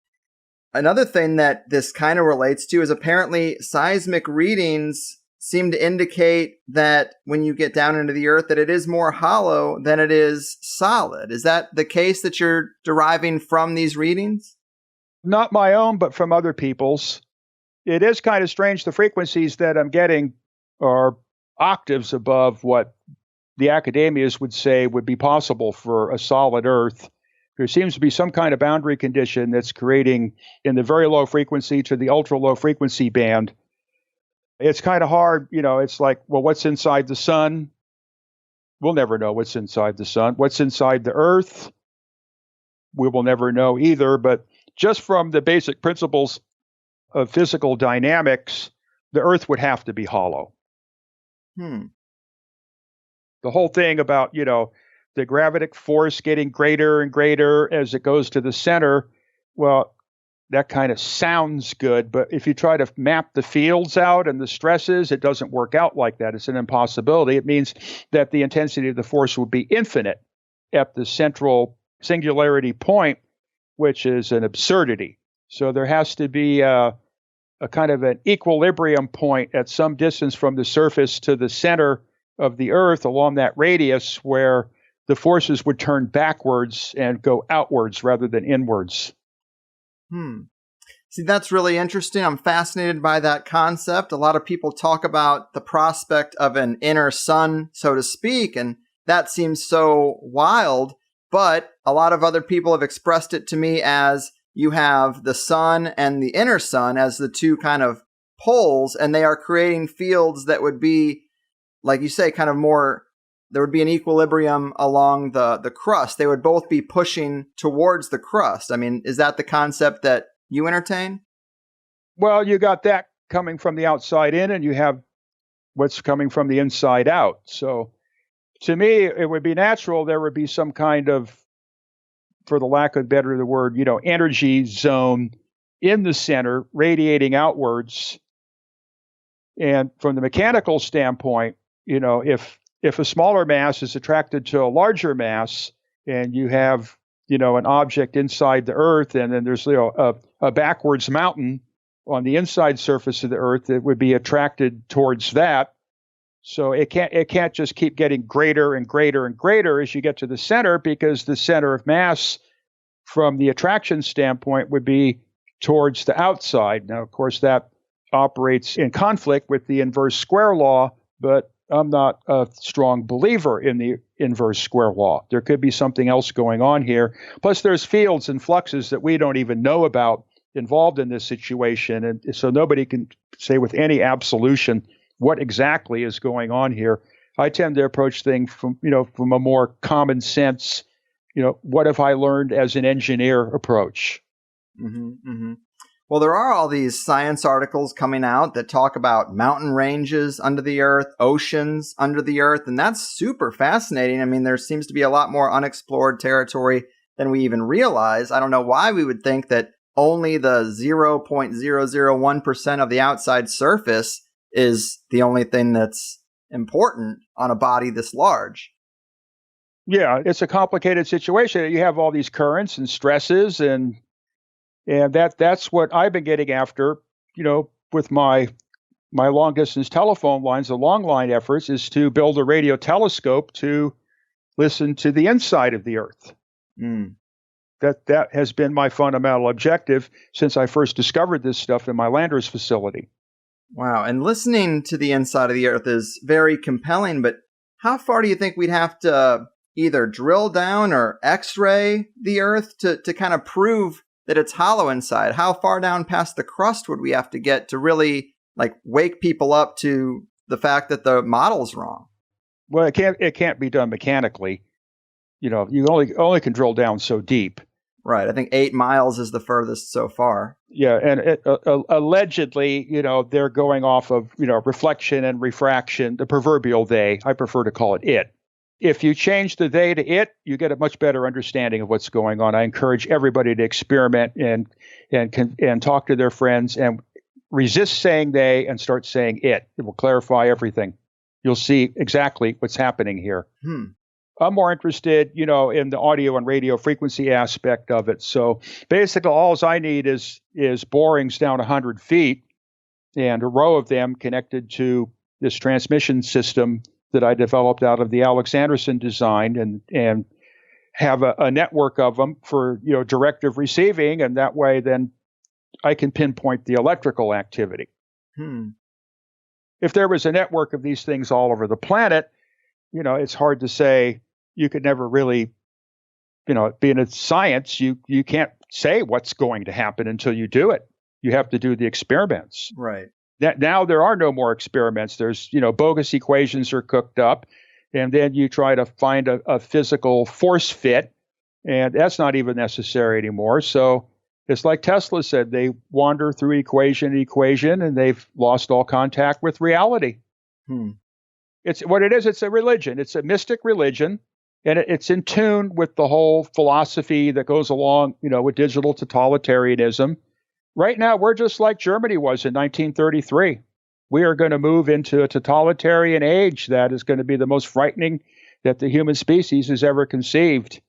Speaker 4: Another thing that this kind of relates to is apparently seismic readings seem to indicate that when you get down into the earth, that it is more hollow than it is solid. Is that the case that you're deriving from these readings?
Speaker 3: Not my own, but from other people's. It is kind of strange. The frequencies that I'm getting are octaves above what the academias would say would be possible for a solid Earth. There seems to be some kind of boundary condition that's creating in the very low frequency to the ultra low frequency band. It's kind of hard, it's like, well, what's inside the sun? We'll never know what's inside the sun. What's inside the Earth? We will never know either. But just from the basic principles of physical dynamics, the Earth would have to be hollow. The whole thing about, the gravitic force getting greater and greater as it goes to the center, well, that kind of sounds good, but if you try to map the fields out and the stresses, it doesn't work out like that. It's an impossibility. It means that the intensity of the force would be infinite at the central singularity point, which is an absurdity. So there has to be a kind of an equilibrium point at some distance from the surface to the center of the Earth along that radius where the forces would turn backwards and go outwards rather than inwards.
Speaker 4: See, that's really interesting. I'm fascinated by that concept. A lot of people talk about the prospect of an inner sun, so to speak, and that seems so wild. But a lot of other people have expressed it to me as you have the sun and the inner sun as the two kind of poles, and they are creating fields that would be, like you say, kind of more, there would be an equilibrium along the crust. They would both be pushing towards the crust. I mean, is that the concept that you entertain?
Speaker 3: Well, you got that coming from the outside in, and you have what's coming from the inside out. So to me, it would be natural there would be some kind of, for the lack of better the word, energy zone in the center radiating outwards. And from the mechanical standpoint, if a smaller mass is attracted to a larger mass, and you have an object inside the Earth, and then there's a backwards mountain on the inside surface of the Earth that would be attracted towards that. So it can't just keep getting greater and greater and greater as you get to the center, because the center of mass from the attraction standpoint would be towards the outside. Now, of course, that operates in conflict with the inverse square law, but I'm not a strong believer in the inverse square law. There could be something else going on here. Plus, there's fields and fluxes that we don't even know about involved in this situation. And so nobody can say with any absolution what exactly is going on here. I tend to approach things from a more common sense, what have I learned as an engineer approach.
Speaker 4: Mm-hmm, mm-hmm. Well, there are all these science articles coming out that talk about mountain ranges under the Earth, oceans under the Earth, and that's super fascinating. I mean, there seems to be a lot more unexplored territory than we even realize. I don't know why we would think that only the 0.001% of the outside surface is the only thing that's important on a body this large.
Speaker 3: Yeah, it's a complicated situation. You have all these currents and stresses, and that's what I've been getting after, with my long distance telephone lines, the long line efforts, is to build a radio telescope to listen to the inside of the Earth.
Speaker 4: Mm.
Speaker 3: That has been my fundamental objective since I first discovered this stuff in my Landers facility.
Speaker 4: Wow. And listening to the inside of the Earth is very compelling, but how far do you think we'd have to either drill down or X-ray the Earth to kind of prove that it's hollow inside? How far down past the crust would we have to get to really wake people up to the fact that the model's wrong?
Speaker 3: Well, it can't be done mechanically. You only can drill down so deep.
Speaker 4: Right. I think 8 miles is the furthest so far.
Speaker 3: Yeah, and allegedly, they're going off of reflection and refraction, the proverbial they. I prefer to call it it. If you change the they to it, you get a much better understanding of what's going on. I encourage everybody to experiment and talk to their friends and resist saying they and start saying it. It will clarify everything. You'll see exactly what's happening here. I'm more interested, in the audio and radio frequency aspect of it. So basically, all I need is borings down 100 feet and a row of them connected to this transmission system that I developed out of the Alexanderson design, and have a network of them for directive receiving, and that way then I can pinpoint the electrical activity. If there was a network of these things all over the planet, it's hard to say. You could never really, being a science, you can't say what's going to happen until you do it. You have to do the experiments.
Speaker 4: Right.
Speaker 3: Now there are no more experiments. There's, bogus equations are cooked up, and then you try to find a physical force fit, and that's not even necessary anymore. So it's like Tesla said, they wander through equation to equation, and they've lost all contact with reality. It's what it is. It's a religion. It's a mystic religion, and it's in tune with the whole philosophy that goes along, with digital totalitarianism. Right now, we're just like Germany was in 1933. We are going to move into a totalitarian age that is going to be the most frightening that the human species has ever conceived.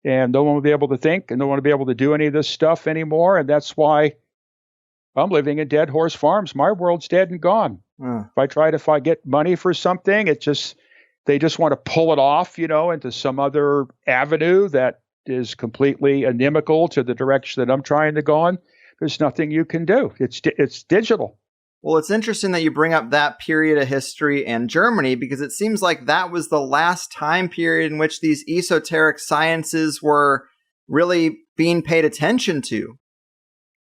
Speaker 3: And no one will be able to think, and no one will be able to do any of this stuff anymore. And that's why I'm living in dead horse farms. My world's dead and gone. If I get money for something, they just want to pull it off, into some other avenue that is completely inimical to the direction that I'm trying to go in. There's nothing you can do. It's digital.
Speaker 4: Well, it's interesting that you bring up that period of history and Germany, because it seems like that was the last time period in which these esoteric sciences were really being paid attention to.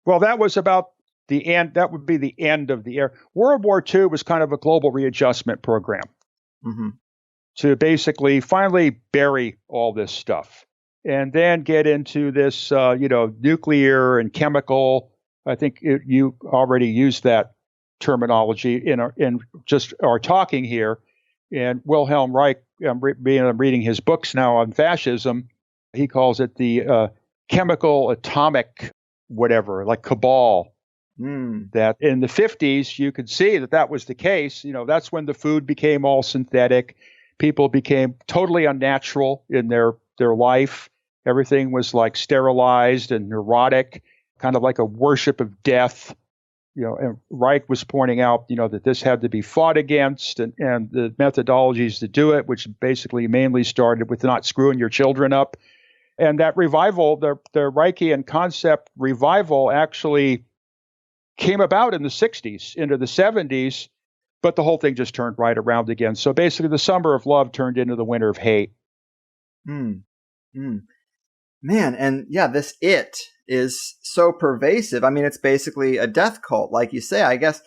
Speaker 3: Well, that was about the end. That would be the end of the era. World War II was kind of a global readjustment program to basically finally bury all this stuff. And then get into this, nuclear and chemical. I think you already used that terminology in just our talking here. And Wilhelm Reich, I'm reading his books now on fascism. He calls it the chemical atomic whatever, like cabal. That in the 50s, you could see that was the case. That's when the food became all synthetic. People became totally unnatural in their life. Everything was like sterilized and neurotic, kind of like a worship of death. And Reich was pointing out, that this had to be fought against, and the methodologies to do it, which basically mainly started with not screwing your children up. And that revival, the Reichian concept revival, actually came about in the 60s into the 70s, but the whole thing just turned right around again. So basically the summer of love turned into the winter of hate.
Speaker 4: Man, and yeah, this it is so pervasive. I mean, it's basically a death cult, like you say. I guess,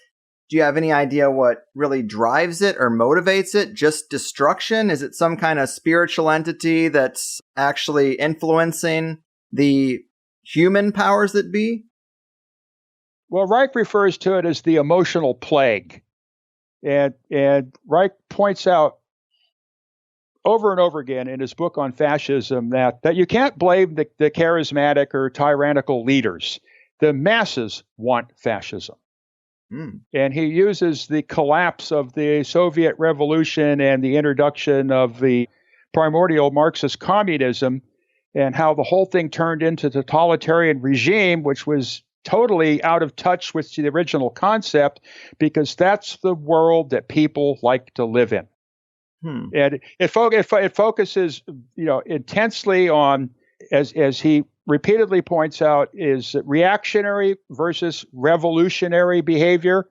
Speaker 4: do you have any idea what really drives it or motivates it? Just destruction? Is it some kind of spiritual entity that's actually influencing the human powers that be?
Speaker 3: Well, Reich refers to it as the emotional plague. And Reich points out over and over again in his book on fascism that you can't blame the charismatic or tyrannical leaders. The masses want fascism. And he uses the collapse of the Soviet Revolution and the introduction of the primordial Marxist communism and how the whole thing turned into totalitarian regime, which was totally out of touch with the original concept, because that's the world that people like to live in. And it focuses, intensely on, as he repeatedly points out, is reactionary versus revolutionary behavior.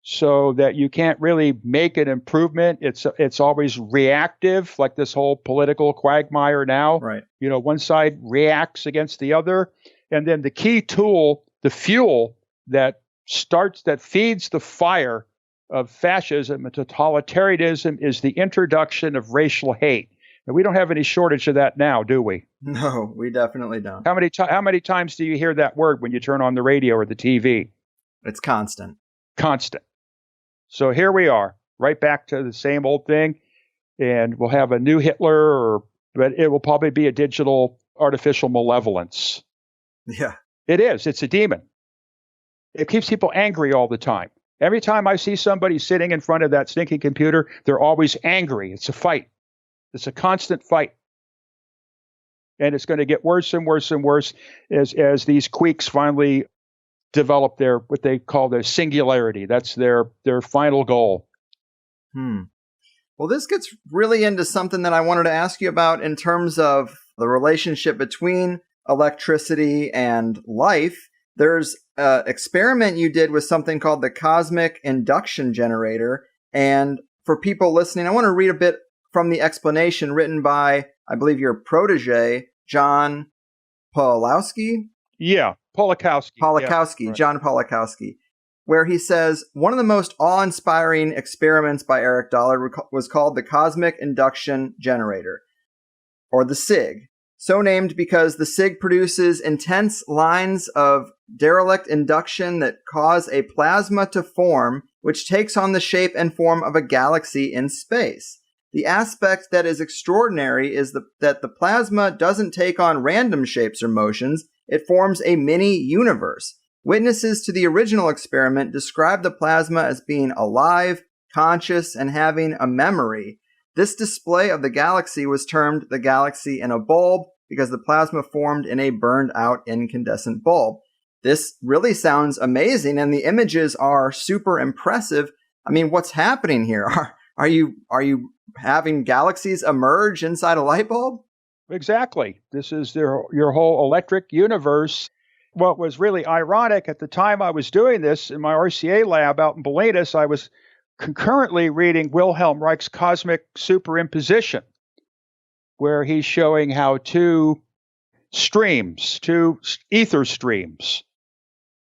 Speaker 3: So that you can't really make an improvement. It's always reactive, like this whole political quagmire now.
Speaker 4: Right.
Speaker 3: One side reacts against the other. And then the key tool, the fuel that feeds the fire of fascism and totalitarianism, is the introduction of racial hate. And we don't have any shortage of that now, do we?
Speaker 4: No, we definitely don't.
Speaker 3: How many times do you hear that word when you turn on the radio or the TV?
Speaker 4: It's constant.
Speaker 3: Constant. So here we are, right back to the same old thing. And we'll have a new Hitler, but it will probably be a digital artificial malevolence.
Speaker 4: Yeah.
Speaker 3: It is. It's a demon. It keeps people angry all the time. Every time I see somebody sitting in front of that stinking computer, they're always angry. It's a fight. It's a constant fight. And it's going to get worse and worse and worse as these queeks finally develop what they call their singularity. That's their final goal.
Speaker 4: Well, this gets really into something that I wanted to ask you about in terms of the relationship between electricity and life. There's an experiment you did with something called the Cosmic Induction Generator. And for people listening, I want to read a bit from the explanation written by, I believe, your protege, John Polakowski.
Speaker 3: Yeah, Polakowski.
Speaker 4: Polakowski, yeah, right. John Polakowski, where he says, one of the most awe-inspiring experiments by Eric Dollard was called the Cosmic Induction Generator, or the SIG. So named because the SIG produces intense lines of derelict induction that cause a plasma to form, which takes on the shape and form of a galaxy in space. The aspect that is extraordinary is that the plasma doesn't take on random shapes or motions. It forms a mini-universe. Witnesses to the original experiment describe the plasma as being alive, conscious, and having a memory. This display of the galaxy was termed the galaxy in a bulb because the plasma formed in a burned-out incandescent bulb. This really sounds amazing, and the images are super impressive. I mean, what's happening here? Are you having galaxies emerge inside a light bulb?
Speaker 3: Exactly. This is your whole electric universe. What was really ironic at the time I was doing this in my RCA lab out in Bolinas, I was concurrently reading Wilhelm Reich's Cosmic Superimposition, where he's showing how two ether streams,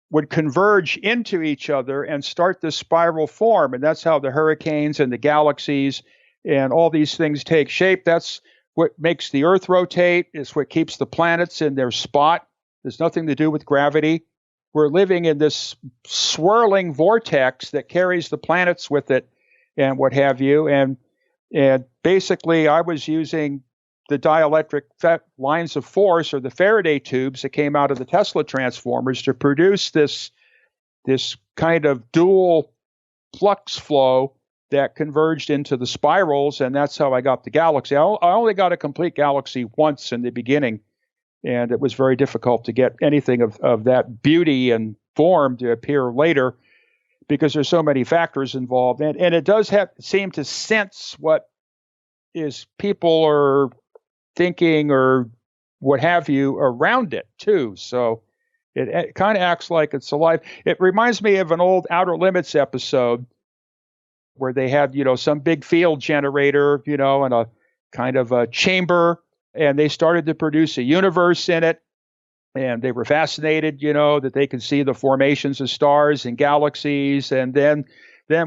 Speaker 3: would converge into each other and start this spiral form. And that's how the hurricanes and the galaxies and all these things take shape. That's what makes the Earth rotate. It's what keeps the planets in their spot. There's nothing to do with gravity. We're living in this swirling vortex that carries the planets with it and what have you. And basically, I was using the dielectric lines of force, or the Faraday tubes that came out of the Tesla transformers, to produce this this kind of dual flux flow that converged into the spirals, and that's how I got the galaxy. I only got a complete galaxy once in the beginning, and it was very difficult to get anything of that beauty and form to appear later because there's so many factors involved. And it does seem to sense what is people are thinking or what have you around it, too. So it kind of acts like it's alive. It reminds me of an old Outer Limits episode where they had, some big field generator, and a kind of a chamber, and they started to produce a universe in it. And they were fascinated, that they could see the formations of stars and galaxies. And then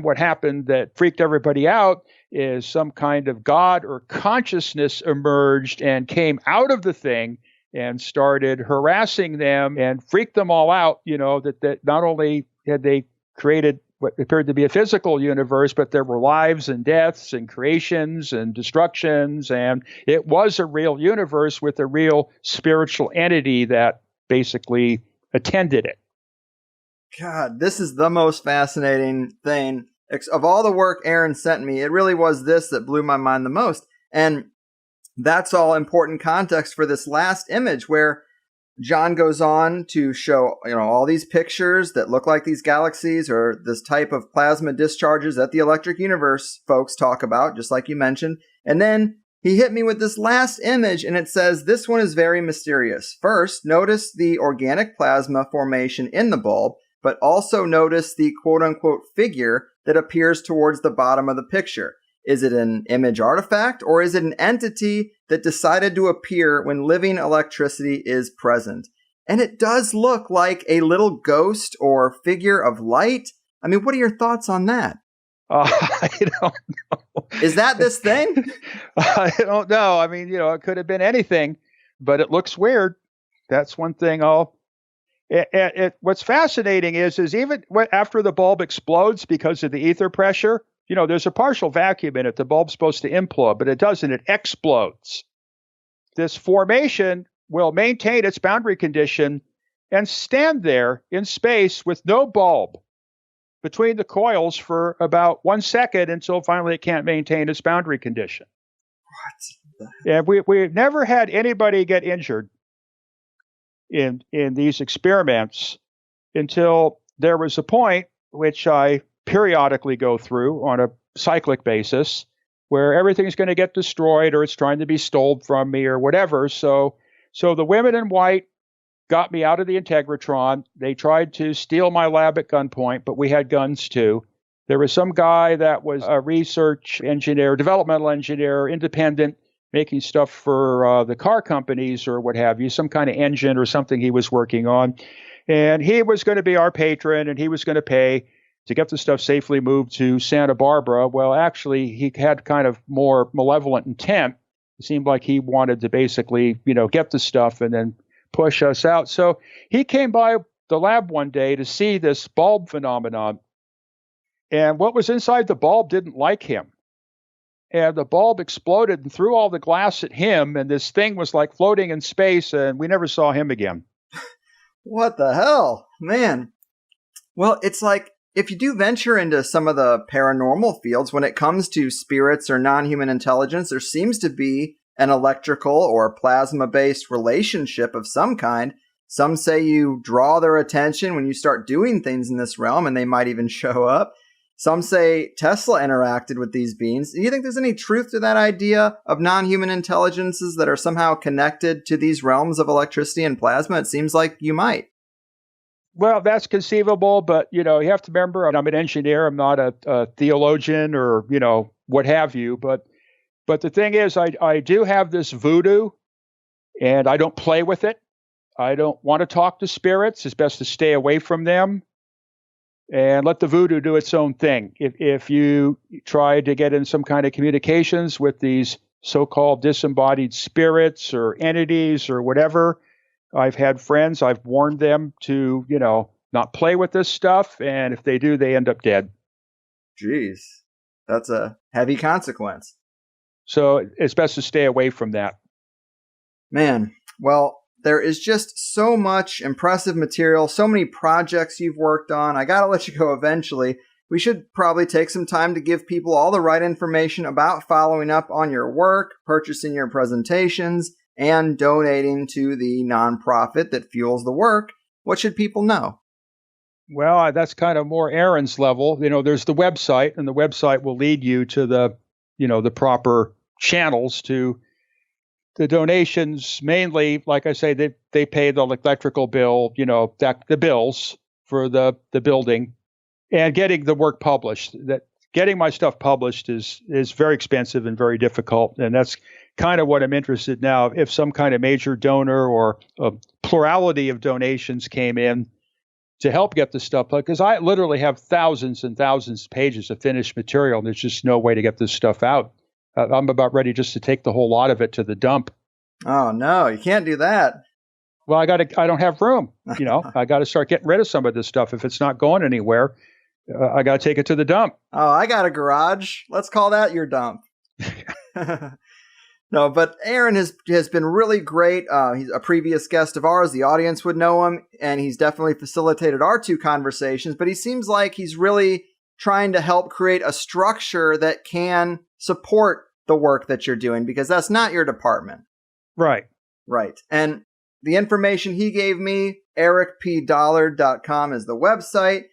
Speaker 3: what happened that freaked everybody out is some kind of God or consciousness emerged and came out of the thing and started harassing them and freaked them all out, that not only had they created what appeared to be a physical universe, but there were lives and deaths and creations and destructions. And it was a real universe with a real spiritual entity that basically attended it.
Speaker 4: God, this is the most fascinating thing. Of all the work Aaron sent me, it really was this that blew my mind the most. And that's all important context for this last image where John goes on to show, all these pictures that look like these galaxies or this type of plasma discharges that the electric universe folks talk about, just like you mentioned. And then he hit me with this last image, and it says, this one is very mysterious. First, notice the organic plasma formation in the bulb, but also notice the quote-unquote figure that appears towards the bottom of the picture. Is it an image artifact, or is it an entity that decided to appear when living electricity is present? And it does look like a little ghost or figure of light. I mean, what are your thoughts on that?
Speaker 3: I don't know.
Speaker 4: Is that this thing?
Speaker 3: I don't know. I mean, it could have been anything, but it looks weird. That's one thing what's fascinating is even after the bulb explodes because of the ether pressure, there's a partial vacuum in it. The bulb's supposed to implode, but it doesn't. It explodes. This formation will maintain its boundary condition and stand there in space with no bulb between the coils for about 1 second until finally it can't maintain its boundary condition.
Speaker 4: What?
Speaker 3: And we've never had anybody get injured in these experiments until there was a point, which I periodically go through on a cyclic basis, where everything's going to get destroyed or it's trying to be stolen from me or whatever. So the women in white got me out of the Integratron. They tried to steal my lab at gunpoint, but we had guns too. There was some guy that was a research engineer, developmental engineer, independent, making stuff for the car companies or what have you, some kind of engine or something he was working on. And he was going to be our patron, and he was going to pay to get the stuff safely moved to Santa Barbara. Well, actually, he had kind of more malevolent intent. It seemed like he wanted to basically, get the stuff and then push us out. So he came by the lab one day to see this bulb phenomenon. And what was inside the bulb didn't like him. And the bulb exploded and threw all the glass at him. And this thing was like floating in space, and we never saw him again.
Speaker 4: What the hell, man? Well, it's like, if you do venture into some of the paranormal fields, when it comes to spirits or non-human intelligence, there seems to be an electrical or plasma-based relationship of some kind. Some say you draw their attention when you start doing things in this realm, and they might even show up. Some say Tesla interacted with these beings. Do you think there's any truth to that idea of non-human intelligences that are somehow connected to these realms of electricity and plasma? It seems like you might.
Speaker 3: Well, that's conceivable, but, you have to remember, I'm an engineer. I'm not a theologian or, what have you. But the thing is, I do have this voodoo, and I don't play with it. I don't want to talk to spirits. It's best to stay away from them and let the voodoo do its own thing. If you try to get in some kind of communications with these so-called disembodied spirits or entities or whatever, I've had friends, I've warned them to, not play with this stuff. And if they do, they end up dead.
Speaker 4: Jeez, that's a heavy consequence.
Speaker 3: So it's best to stay away from that.
Speaker 4: Man, well, there is just so much impressive material, so many projects you've worked on. I got to let you go eventually. We should probably take some time to give people all the right information about following up on your work, purchasing your presentations, and donating to the nonprofit that fuels the work. What should people know?
Speaker 3: Well, that's kind of more Aaron's level. There's the website, and the website will lead you to the proper channels to the donations. Mainly, like I say, they pay the electrical bill, the bills for the building, and getting the work published. Getting my stuff published is very expensive and very difficult, and that's kind of what I'm interested in now. If some kind of major donor or a plurality of donations came in to help get the stuff, because I literally have thousands and thousands of pages of finished material, and there's just no way to get this stuff out. I'm about ready just to take the whole lot of it to the dump.
Speaker 4: Oh no, you can't do that.
Speaker 3: Well, I don't have room. I got to start getting rid of some of this stuff. If it's not going anywhere, I got to take it to the dump.
Speaker 4: Oh, I got a garage. Let's call that your dump. No, but Aaron has been really great. He's a previous guest of ours. The audience would know him, and he's definitely facilitated our two conversations. But he seems like he's really trying to help create a structure that can support the work that you're doing, because that's not your department.
Speaker 3: Right.
Speaker 4: Right. And the information he gave me, ericpdollard.com is the website.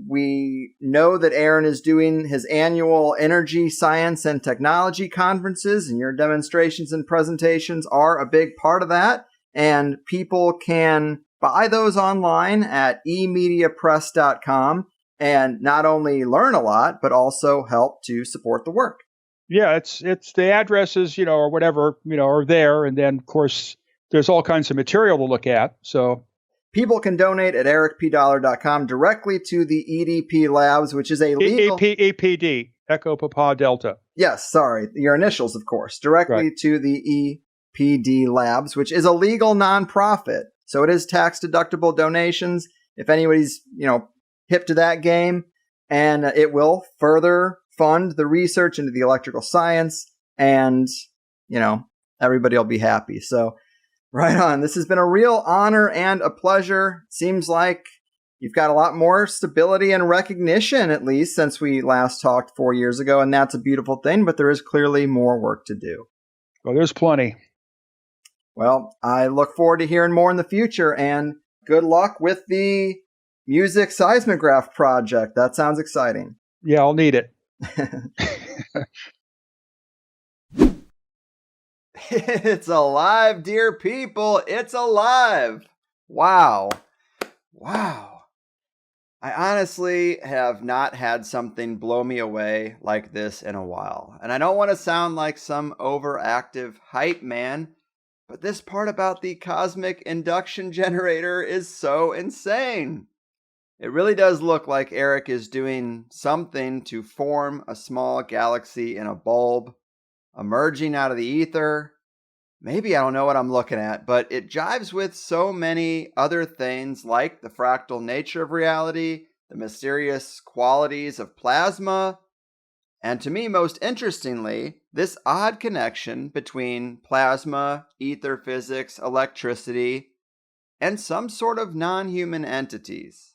Speaker 4: We know that Aaron is doing his annual energy, science, and technology conferences, and your demonstrations and presentations are a big part of that. And people can buy those online at emediapress.com and not only learn a lot, but also help to support the work.
Speaker 3: Yeah, it's the addresses, or whatever, are there. And then, of course, there's all kinds of material to look at. So
Speaker 4: people can donate at ericpdollard.com directly to the EDP Labs, which is a legal...
Speaker 3: EPD, Echo Papa Delta.
Speaker 4: Yes, sorry. Your initials, of course. Directly
Speaker 3: right.
Speaker 4: to the EPD Labs, which is a legal nonprofit. So it is tax-deductible donations if anybody's, hip to that game. And it will further fund the research into the electrical science, and, everybody will be happy. So right on. This has been a real honor and a pleasure. Seems like you've got a lot more stability and recognition, at least since we last talked 4 years ago, and that's a beautiful thing, but there is clearly more work to do.
Speaker 3: Well, there's plenty.
Speaker 4: Well, I look forward to hearing more in the future, and good luck with the Music Seismograph project. That sounds exciting.
Speaker 3: Yeah, I'll need it.
Speaker 4: It's alive, dear people. It's alive. Wow. I honestly have not had something blow me away like this in a while. And I don't want to sound like some overactive hype man, but this part about the cosmic induction generator is so insane. It really does look like Eric is doing something to form a small galaxy in a bulb, emerging out of the ether. Maybe I don't know what I'm looking at, but it jives with so many other things like the fractal nature of reality, the mysterious qualities of plasma, and to me, most interestingly, this odd connection between plasma, ether physics, electricity, and some sort of non-human entities.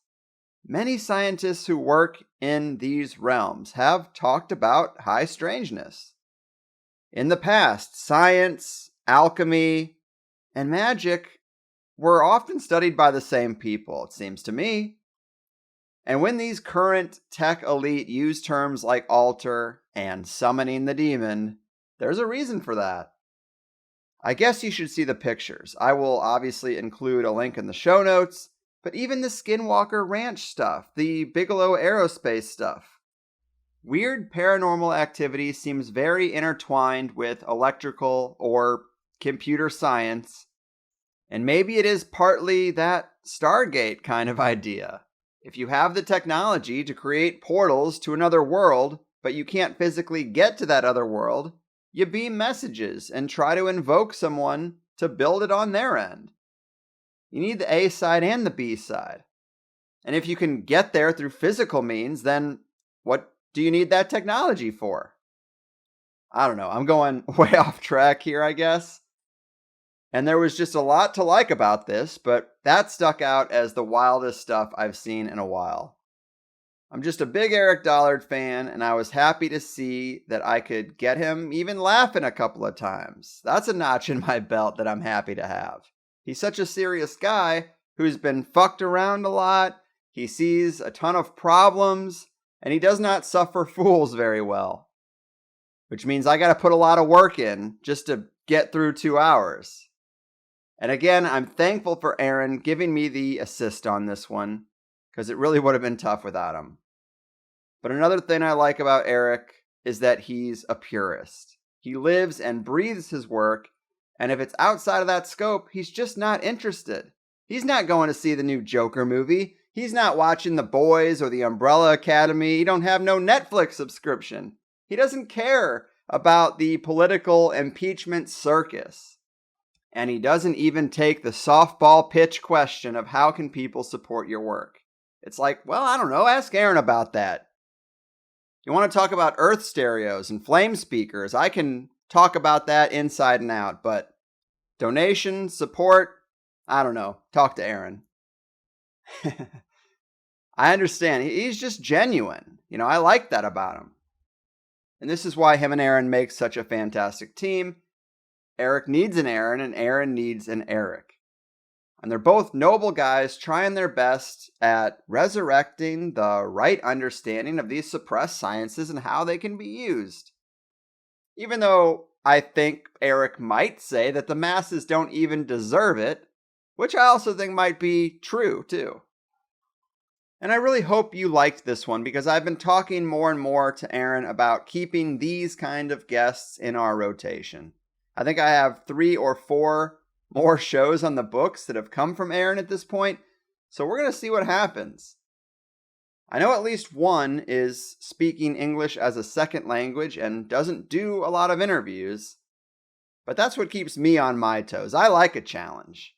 Speaker 4: Many scientists who work in these realms have talked about high strangeness. In the past, science, alchemy, and magic were often studied by the same people, it seems to me. And when these current tech elite use terms like alter and summoning the demon, there's a reason for that. I guess you should see the pictures. I will obviously include a link in the show notes, but even the Skinwalker Ranch stuff, the Bigelow Aerospace stuff. Weird paranormal activity seems very intertwined with electrical or computer science, and maybe it is partly that Stargate kind of idea. If you have the technology to create portals to another world, but you can't physically get to that other world, you beam messages and try to invoke someone to build it on their end. You need the A side and the B side. And if you can get there through physical means, then what do you need that technology for? I don't know. I'm going way off track here, I guess. And there was just a lot to like about this, but that stuck out as the wildest stuff I've seen in a while. I'm just a big Eric Dollard fan, and I was happy to see that I could get him even laughing a couple of times. That's a notch in my belt that I'm happy to have. He's such a serious guy who's been fucked around a lot. He sees a ton of problems, and he does not suffer fools very well. Which means I got to put a lot of work in just to get through 2 hours. And again, I'm thankful for Aaron giving me the assist on this one, because it really would have been tough without him. But another thing I like about Eric is that he's a purist. He lives and breathes his work, and if it's outside of that scope, he's just not interested. He's not going to see the new Joker movie. He's not watching The Boys or The Umbrella Academy. He don't have no Netflix subscription. He doesn't care about the political impeachment circus. And he doesn't even take the softball pitch question of how can people support your work. It's like, well, I don't know, ask Aaron about that. You want to talk about earth stereos and flame speakers? I can talk about that inside and out, but donation, support, I don't know. Talk to Aaron. I understand. He's just genuine. I like that about him. And this is why him and Aaron make such a fantastic team. Eric needs an Aaron, and Aaron needs an Eric. And they're both noble guys trying their best at resurrecting the right understanding of these suppressed sciences and how they can be used. Even though I think Eric might say that the masses don't even deserve it, which I also think might be true too. And I really hope you liked this one, because I've been talking more and more to Aaron about keeping these kind of guests in our rotation. I think I have 3 or 4 more shows on the books that have come from Aaron at this point, so we're going to see what happens. I know at least one is speaking English as a second language and doesn't do a lot of interviews, but that's what keeps me on my toes. I like a challenge.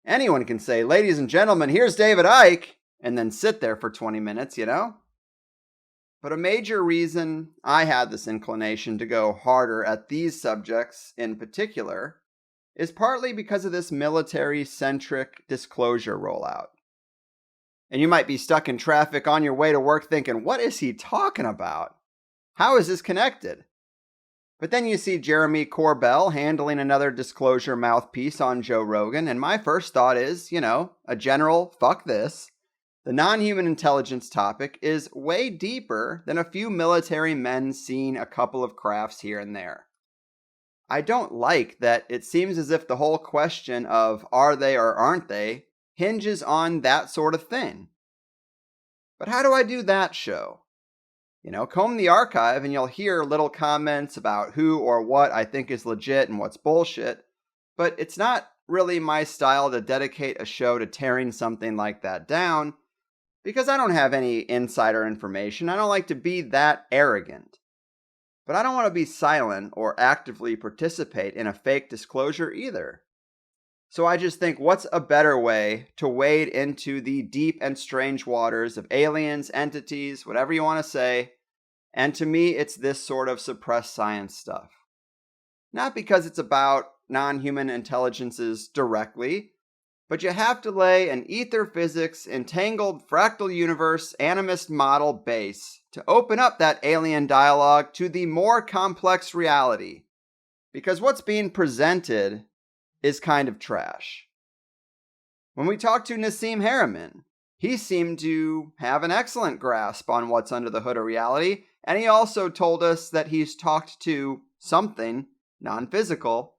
Speaker 4: Anyone can say, ladies and gentlemen, here's David Icke, and then sit there for 20 minutes, But a major reason I had this inclination to go harder at these subjects in particular is partly because of this military-centric disclosure rollout. And you might be stuck in traffic on your way to work thinking, what is he talking about? How is this connected? But then you see Jeremy Corbell handling another disclosure mouthpiece on Joe Rogan, and my first thought is, a general, fuck this. The non-human intelligence topic is way deeper than a few military men seeing a couple of crafts here and there. I don't like that it seems as if the whole question of are they or aren't they hinges on that sort of thing. But how do I do that show? Comb the archive and you'll hear little comments about who or what I think is legit and what's bullshit, but it's not really my style to dedicate a show to tearing something like that down, because I don't have any insider information. I don't like to be that arrogant. But I don't want to be silent or actively participate in a fake disclosure either. So I just think, what's a better way to wade into the deep and strange waters of aliens, entities, whatever you want to say, and to me it's this sort of suppressed science stuff. Not because it's about non-human intelligences directly, but you have to lay an ether physics, entangled fractal universe animist model base to open up that alien dialogue to the more complex reality. Because what's being presented is kind of trash. When we talked to Nassim Harriman, he seemed to have an excellent grasp on what's under the hood of reality, and he also told us that he's talked to something non-physical.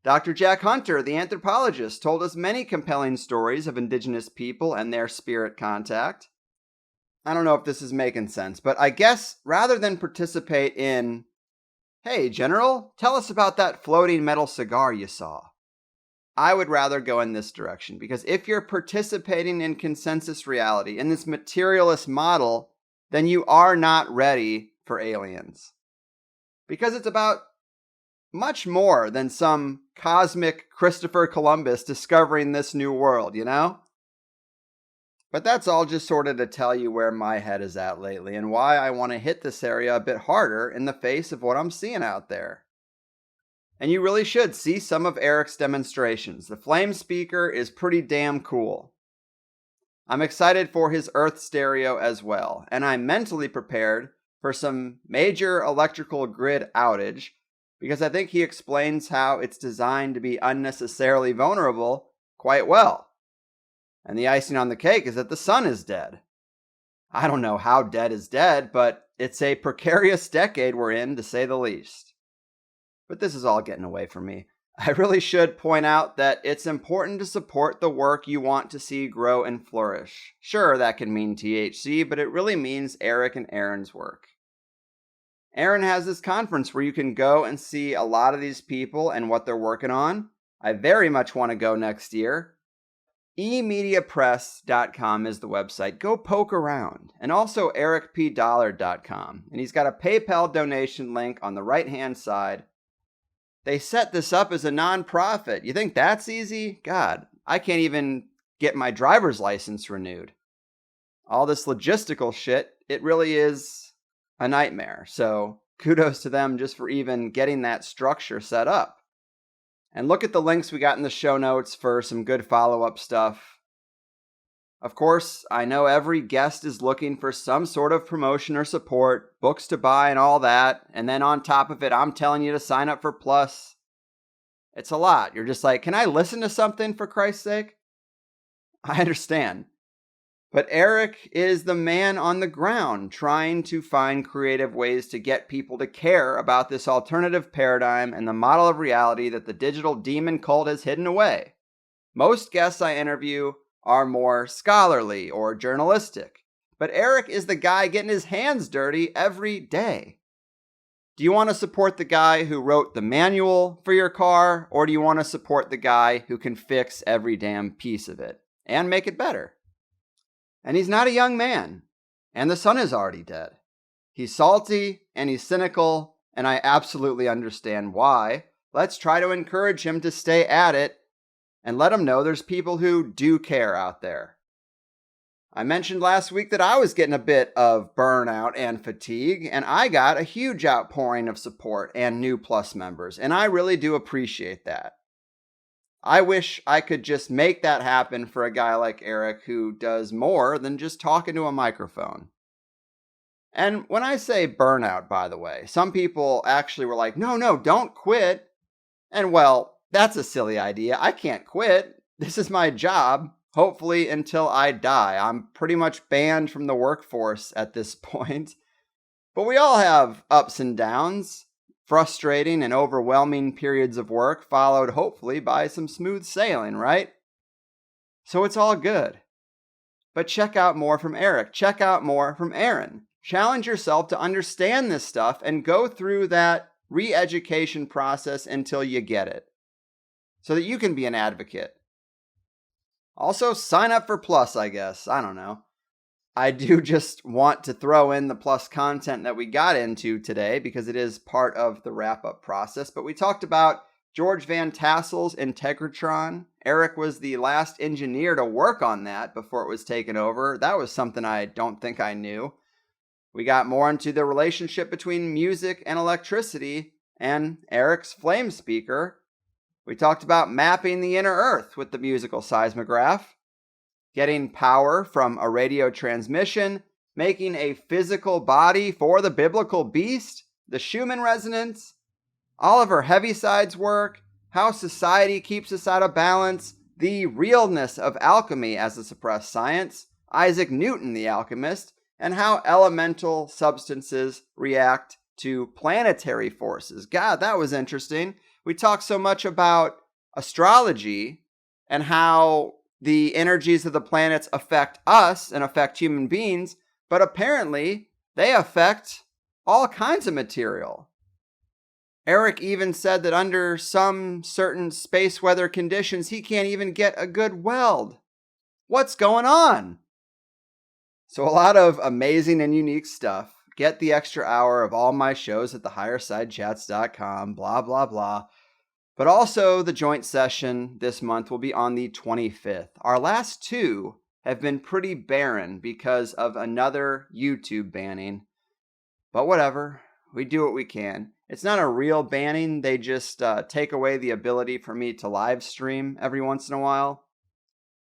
Speaker 4: Dr. Jack Hunter, the anthropologist, told us many compelling stories of indigenous people and their spirit contact. I don't know if this is making sense, but I guess rather than participate in, hey, General, tell us about that floating metal cigar you saw, I would rather go in this direction. Because if you're participating in consensus reality, in this materialist model, then you are not ready for aliens. Because it's about much more than some cosmic Christopher Columbus discovering this new world, But that's all just sort of to tell you where my head is at lately and why I want to hit this area a bit harder in the face of what I'm seeing out there. And you really should see some of Eric's demonstrations. The flame speaker is pretty damn cool. I'm excited for his Earth stereo as well, and I'm mentally prepared for some major electrical grid outage because I think he explains how it's designed to be unnecessarily vulnerable quite well. And the icing on the cake is that the sun is dead. I don't know how dead is dead, but it's a precarious decade we're in, to say the least. But this is all getting away from me. I really should point out that it's important to support the work you want to see grow and flourish. Sure, that can mean THC, but it really means Eric and Aaron's work. Aaron has this conference where you can go and see a lot of these people and what they're working on. I very much want to go next year. emediapress.com is the website. Go poke around. And also ericpdollar.com. And he's got a PayPal donation link on the right-hand side. They set this up as a nonprofit. You think that's easy? God, I can't even get my driver's license renewed. All this logistical shit, it really is a nightmare. So kudos to them just for even getting that structure set up. And look at the links we got in the show notes for some good follow-up stuff. Of course, I know every guest is looking for some sort of promotion or support, books to buy and all that, and then on top of it, I'm telling you to sign up for Plus. It's a lot. You're just like, can I listen to something for Christ's sake? I understand. But Eric is the man on the ground trying to find creative ways to get people to care about this alternative paradigm and the model of reality that the digital demon cult has hidden away. Most guests I interview are more scholarly or journalistic, but Eric is the guy getting his hands dirty every day. Do you want to support the guy who wrote the manual for your car, or do you want to support the guy who can fix every damn piece of it and make it better? And he's not a young man, and the sun is already dead. He's salty and he's cynical, and I absolutely understand why. Let's try to encourage him to stay at it and let him know there's people who do care out there. I mentioned last week that I was getting a bit of burnout and fatigue, and I got a huge outpouring of support and new Plus members, and I really do appreciate that. I wish I could just make that happen for a guy like Eric who does more than just talking to a microphone. And when I say burnout, by the way, some people actually were like, no, don't quit. And well, that's a silly idea. I can't quit. This is my job, hopefully until I die. I'm pretty much banned from the workforce at this point. But we all have ups and downs. Frustrating and overwhelming periods of work followed hopefully by some smooth sailing, right? So it's all good. But check out more from Eric. Check out more from Aaron. Challenge yourself to understand this stuff and go through that re-education process until you get it, so that you can be an advocate. Also, sign up for Plus, I guess. I don't know. I do just want to throw in the Plus content that we got into today because it is part of the wrap-up process. But we talked about George Van Tassel's Integratron. Eric was the last engineer to work on that before it was taken over. That was something I don't think I knew. We got more into the relationship between music and electricity and Eric's flame speaker. We talked about mapping the inner earth with the Musical Seismograph, getting power from a radio transmission, making a physical body for the biblical beast, the Schumann resonance, Oliver Heaviside's work, how society keeps us out of balance, the realness of alchemy as a suppressed science, Isaac Newton the alchemist, and how elemental substances react to planetary forces. God, that was interesting. We talked so much about astrology and how the energies of the planets affect us and affect human beings, but apparently they affect all kinds of material. Eric even said that under some certain space weather conditions, he can't even get a good weld. What's going on? So a lot of amazing and unique stuff. Get the extra hour of all my shows at thehighersidechats.com, blah, blah, blah. But also the joint session this month will be on the 25th. Our last two have been pretty barren because of another YouTube banning. But whatever. We do what we can. It's not a real banning. They just take away the ability for me to live stream every once in a while.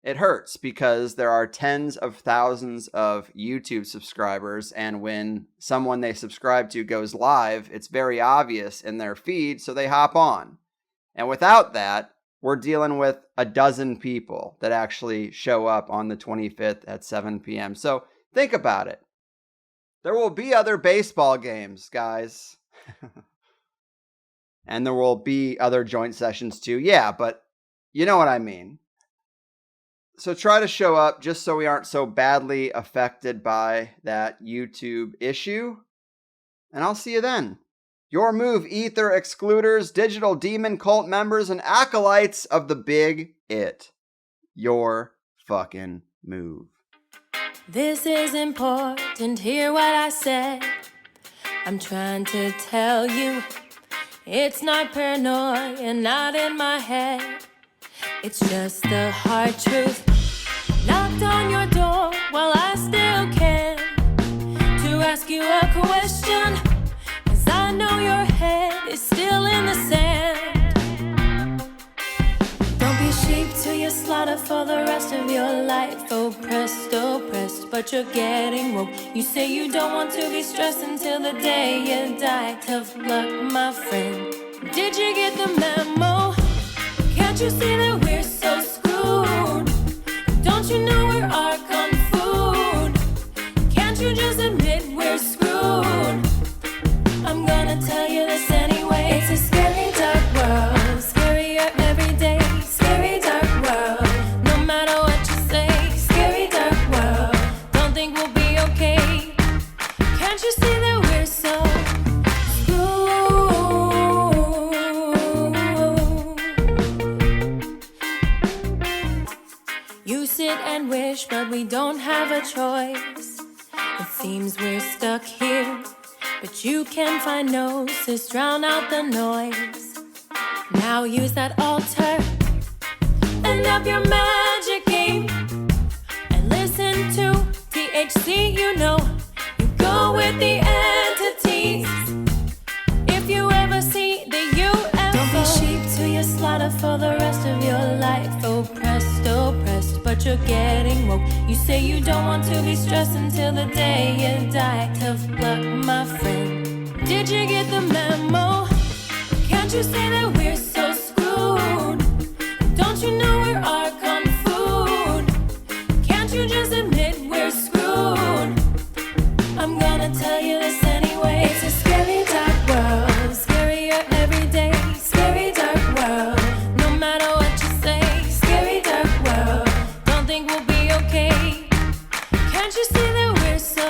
Speaker 4: It hurts because there are tens of thousands of YouTube subscribers, and when someone they subscribe to goes live, it's very obvious in their feed, so they hop on. And without that, we're dealing with a dozen people that actually show up on the 25th at 7 p.m. So think about it. There will be other baseball games, guys. And there will be other joint sessions too. Yeah, but you know what I mean. So try to show up just so we aren't so badly affected by that YouTube issue. And I'll see you then. Your move, Aether excluders, digital demon cult members, and acolytes of the big it. Your fucking move.
Speaker 5: This is important, hear what I said. I'm trying to tell you, it's not paranoia, not in my head. It's just the hard truth. Knocked on your door while I still can to ask you a question, 'cause I know your head is still in the sand. Don't be sheep to your slaughter for the rest of your life. Oppressed, but you're getting woke. You say you don't want to be stressed until the day you die. Tough luck, my friend. Did you get the memo? Can't you see that we're so screwed? Don't you know we're our kung food? Can't you just admit we're screwed? I'm gonna tell you this anyway. It's a scary dark world, scarier every day. Scary dark world, no matter what you say. Scary dark world, don't think we'll be okay. Can't you see that we're so screwed? You sit and wish, but we don't have a choice. It seems we're stuck here, but you can find gnosis, drown out the noise. Now use that altar and up your magic game, and listen to THC, you know. You go with the entities. If you ever see the UFO, don't be sheep to your slaughter for the rest of your life. Oppressed, but you're getting woke. You say you don't want to be stressed until the day you die. Tough luck, my friend. Did you get the memo? Can't you say that we're so screwed? Don't you know we're our kung food? Can't you just admit we're screwed? I'm gonna tell you this anyway. It's a scary dark world, scarier every day. Scary dark world, no matter what you say. Scary dark world, don't think we'll be okay. Can't you see that we're so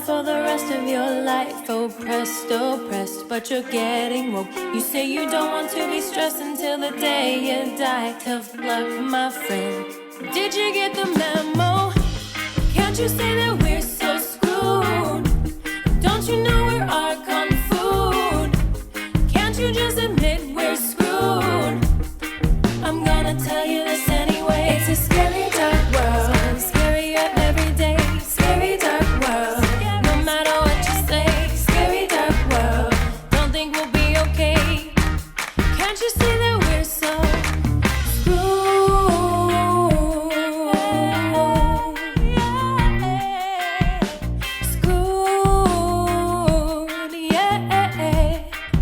Speaker 5: for the rest of your life. Oppressed, but you're getting woke. You say you don't want to be stressed until the day you die. Tough luck, my friend. Did you get the memo? Can't you say that we're so screwed? Don't you know we're our kung food? Can't you just admit we're screwed? I'm gonna tell you this anyway. It's a scary dark world, scarier every day. Scary dark world, no matter what you say. Scary dark world, don't think we'll be okay. Can't you see that we're so screwed? Screwed, yeah.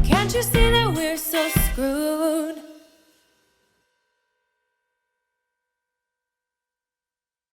Speaker 5: Can't you see that we're so screwed?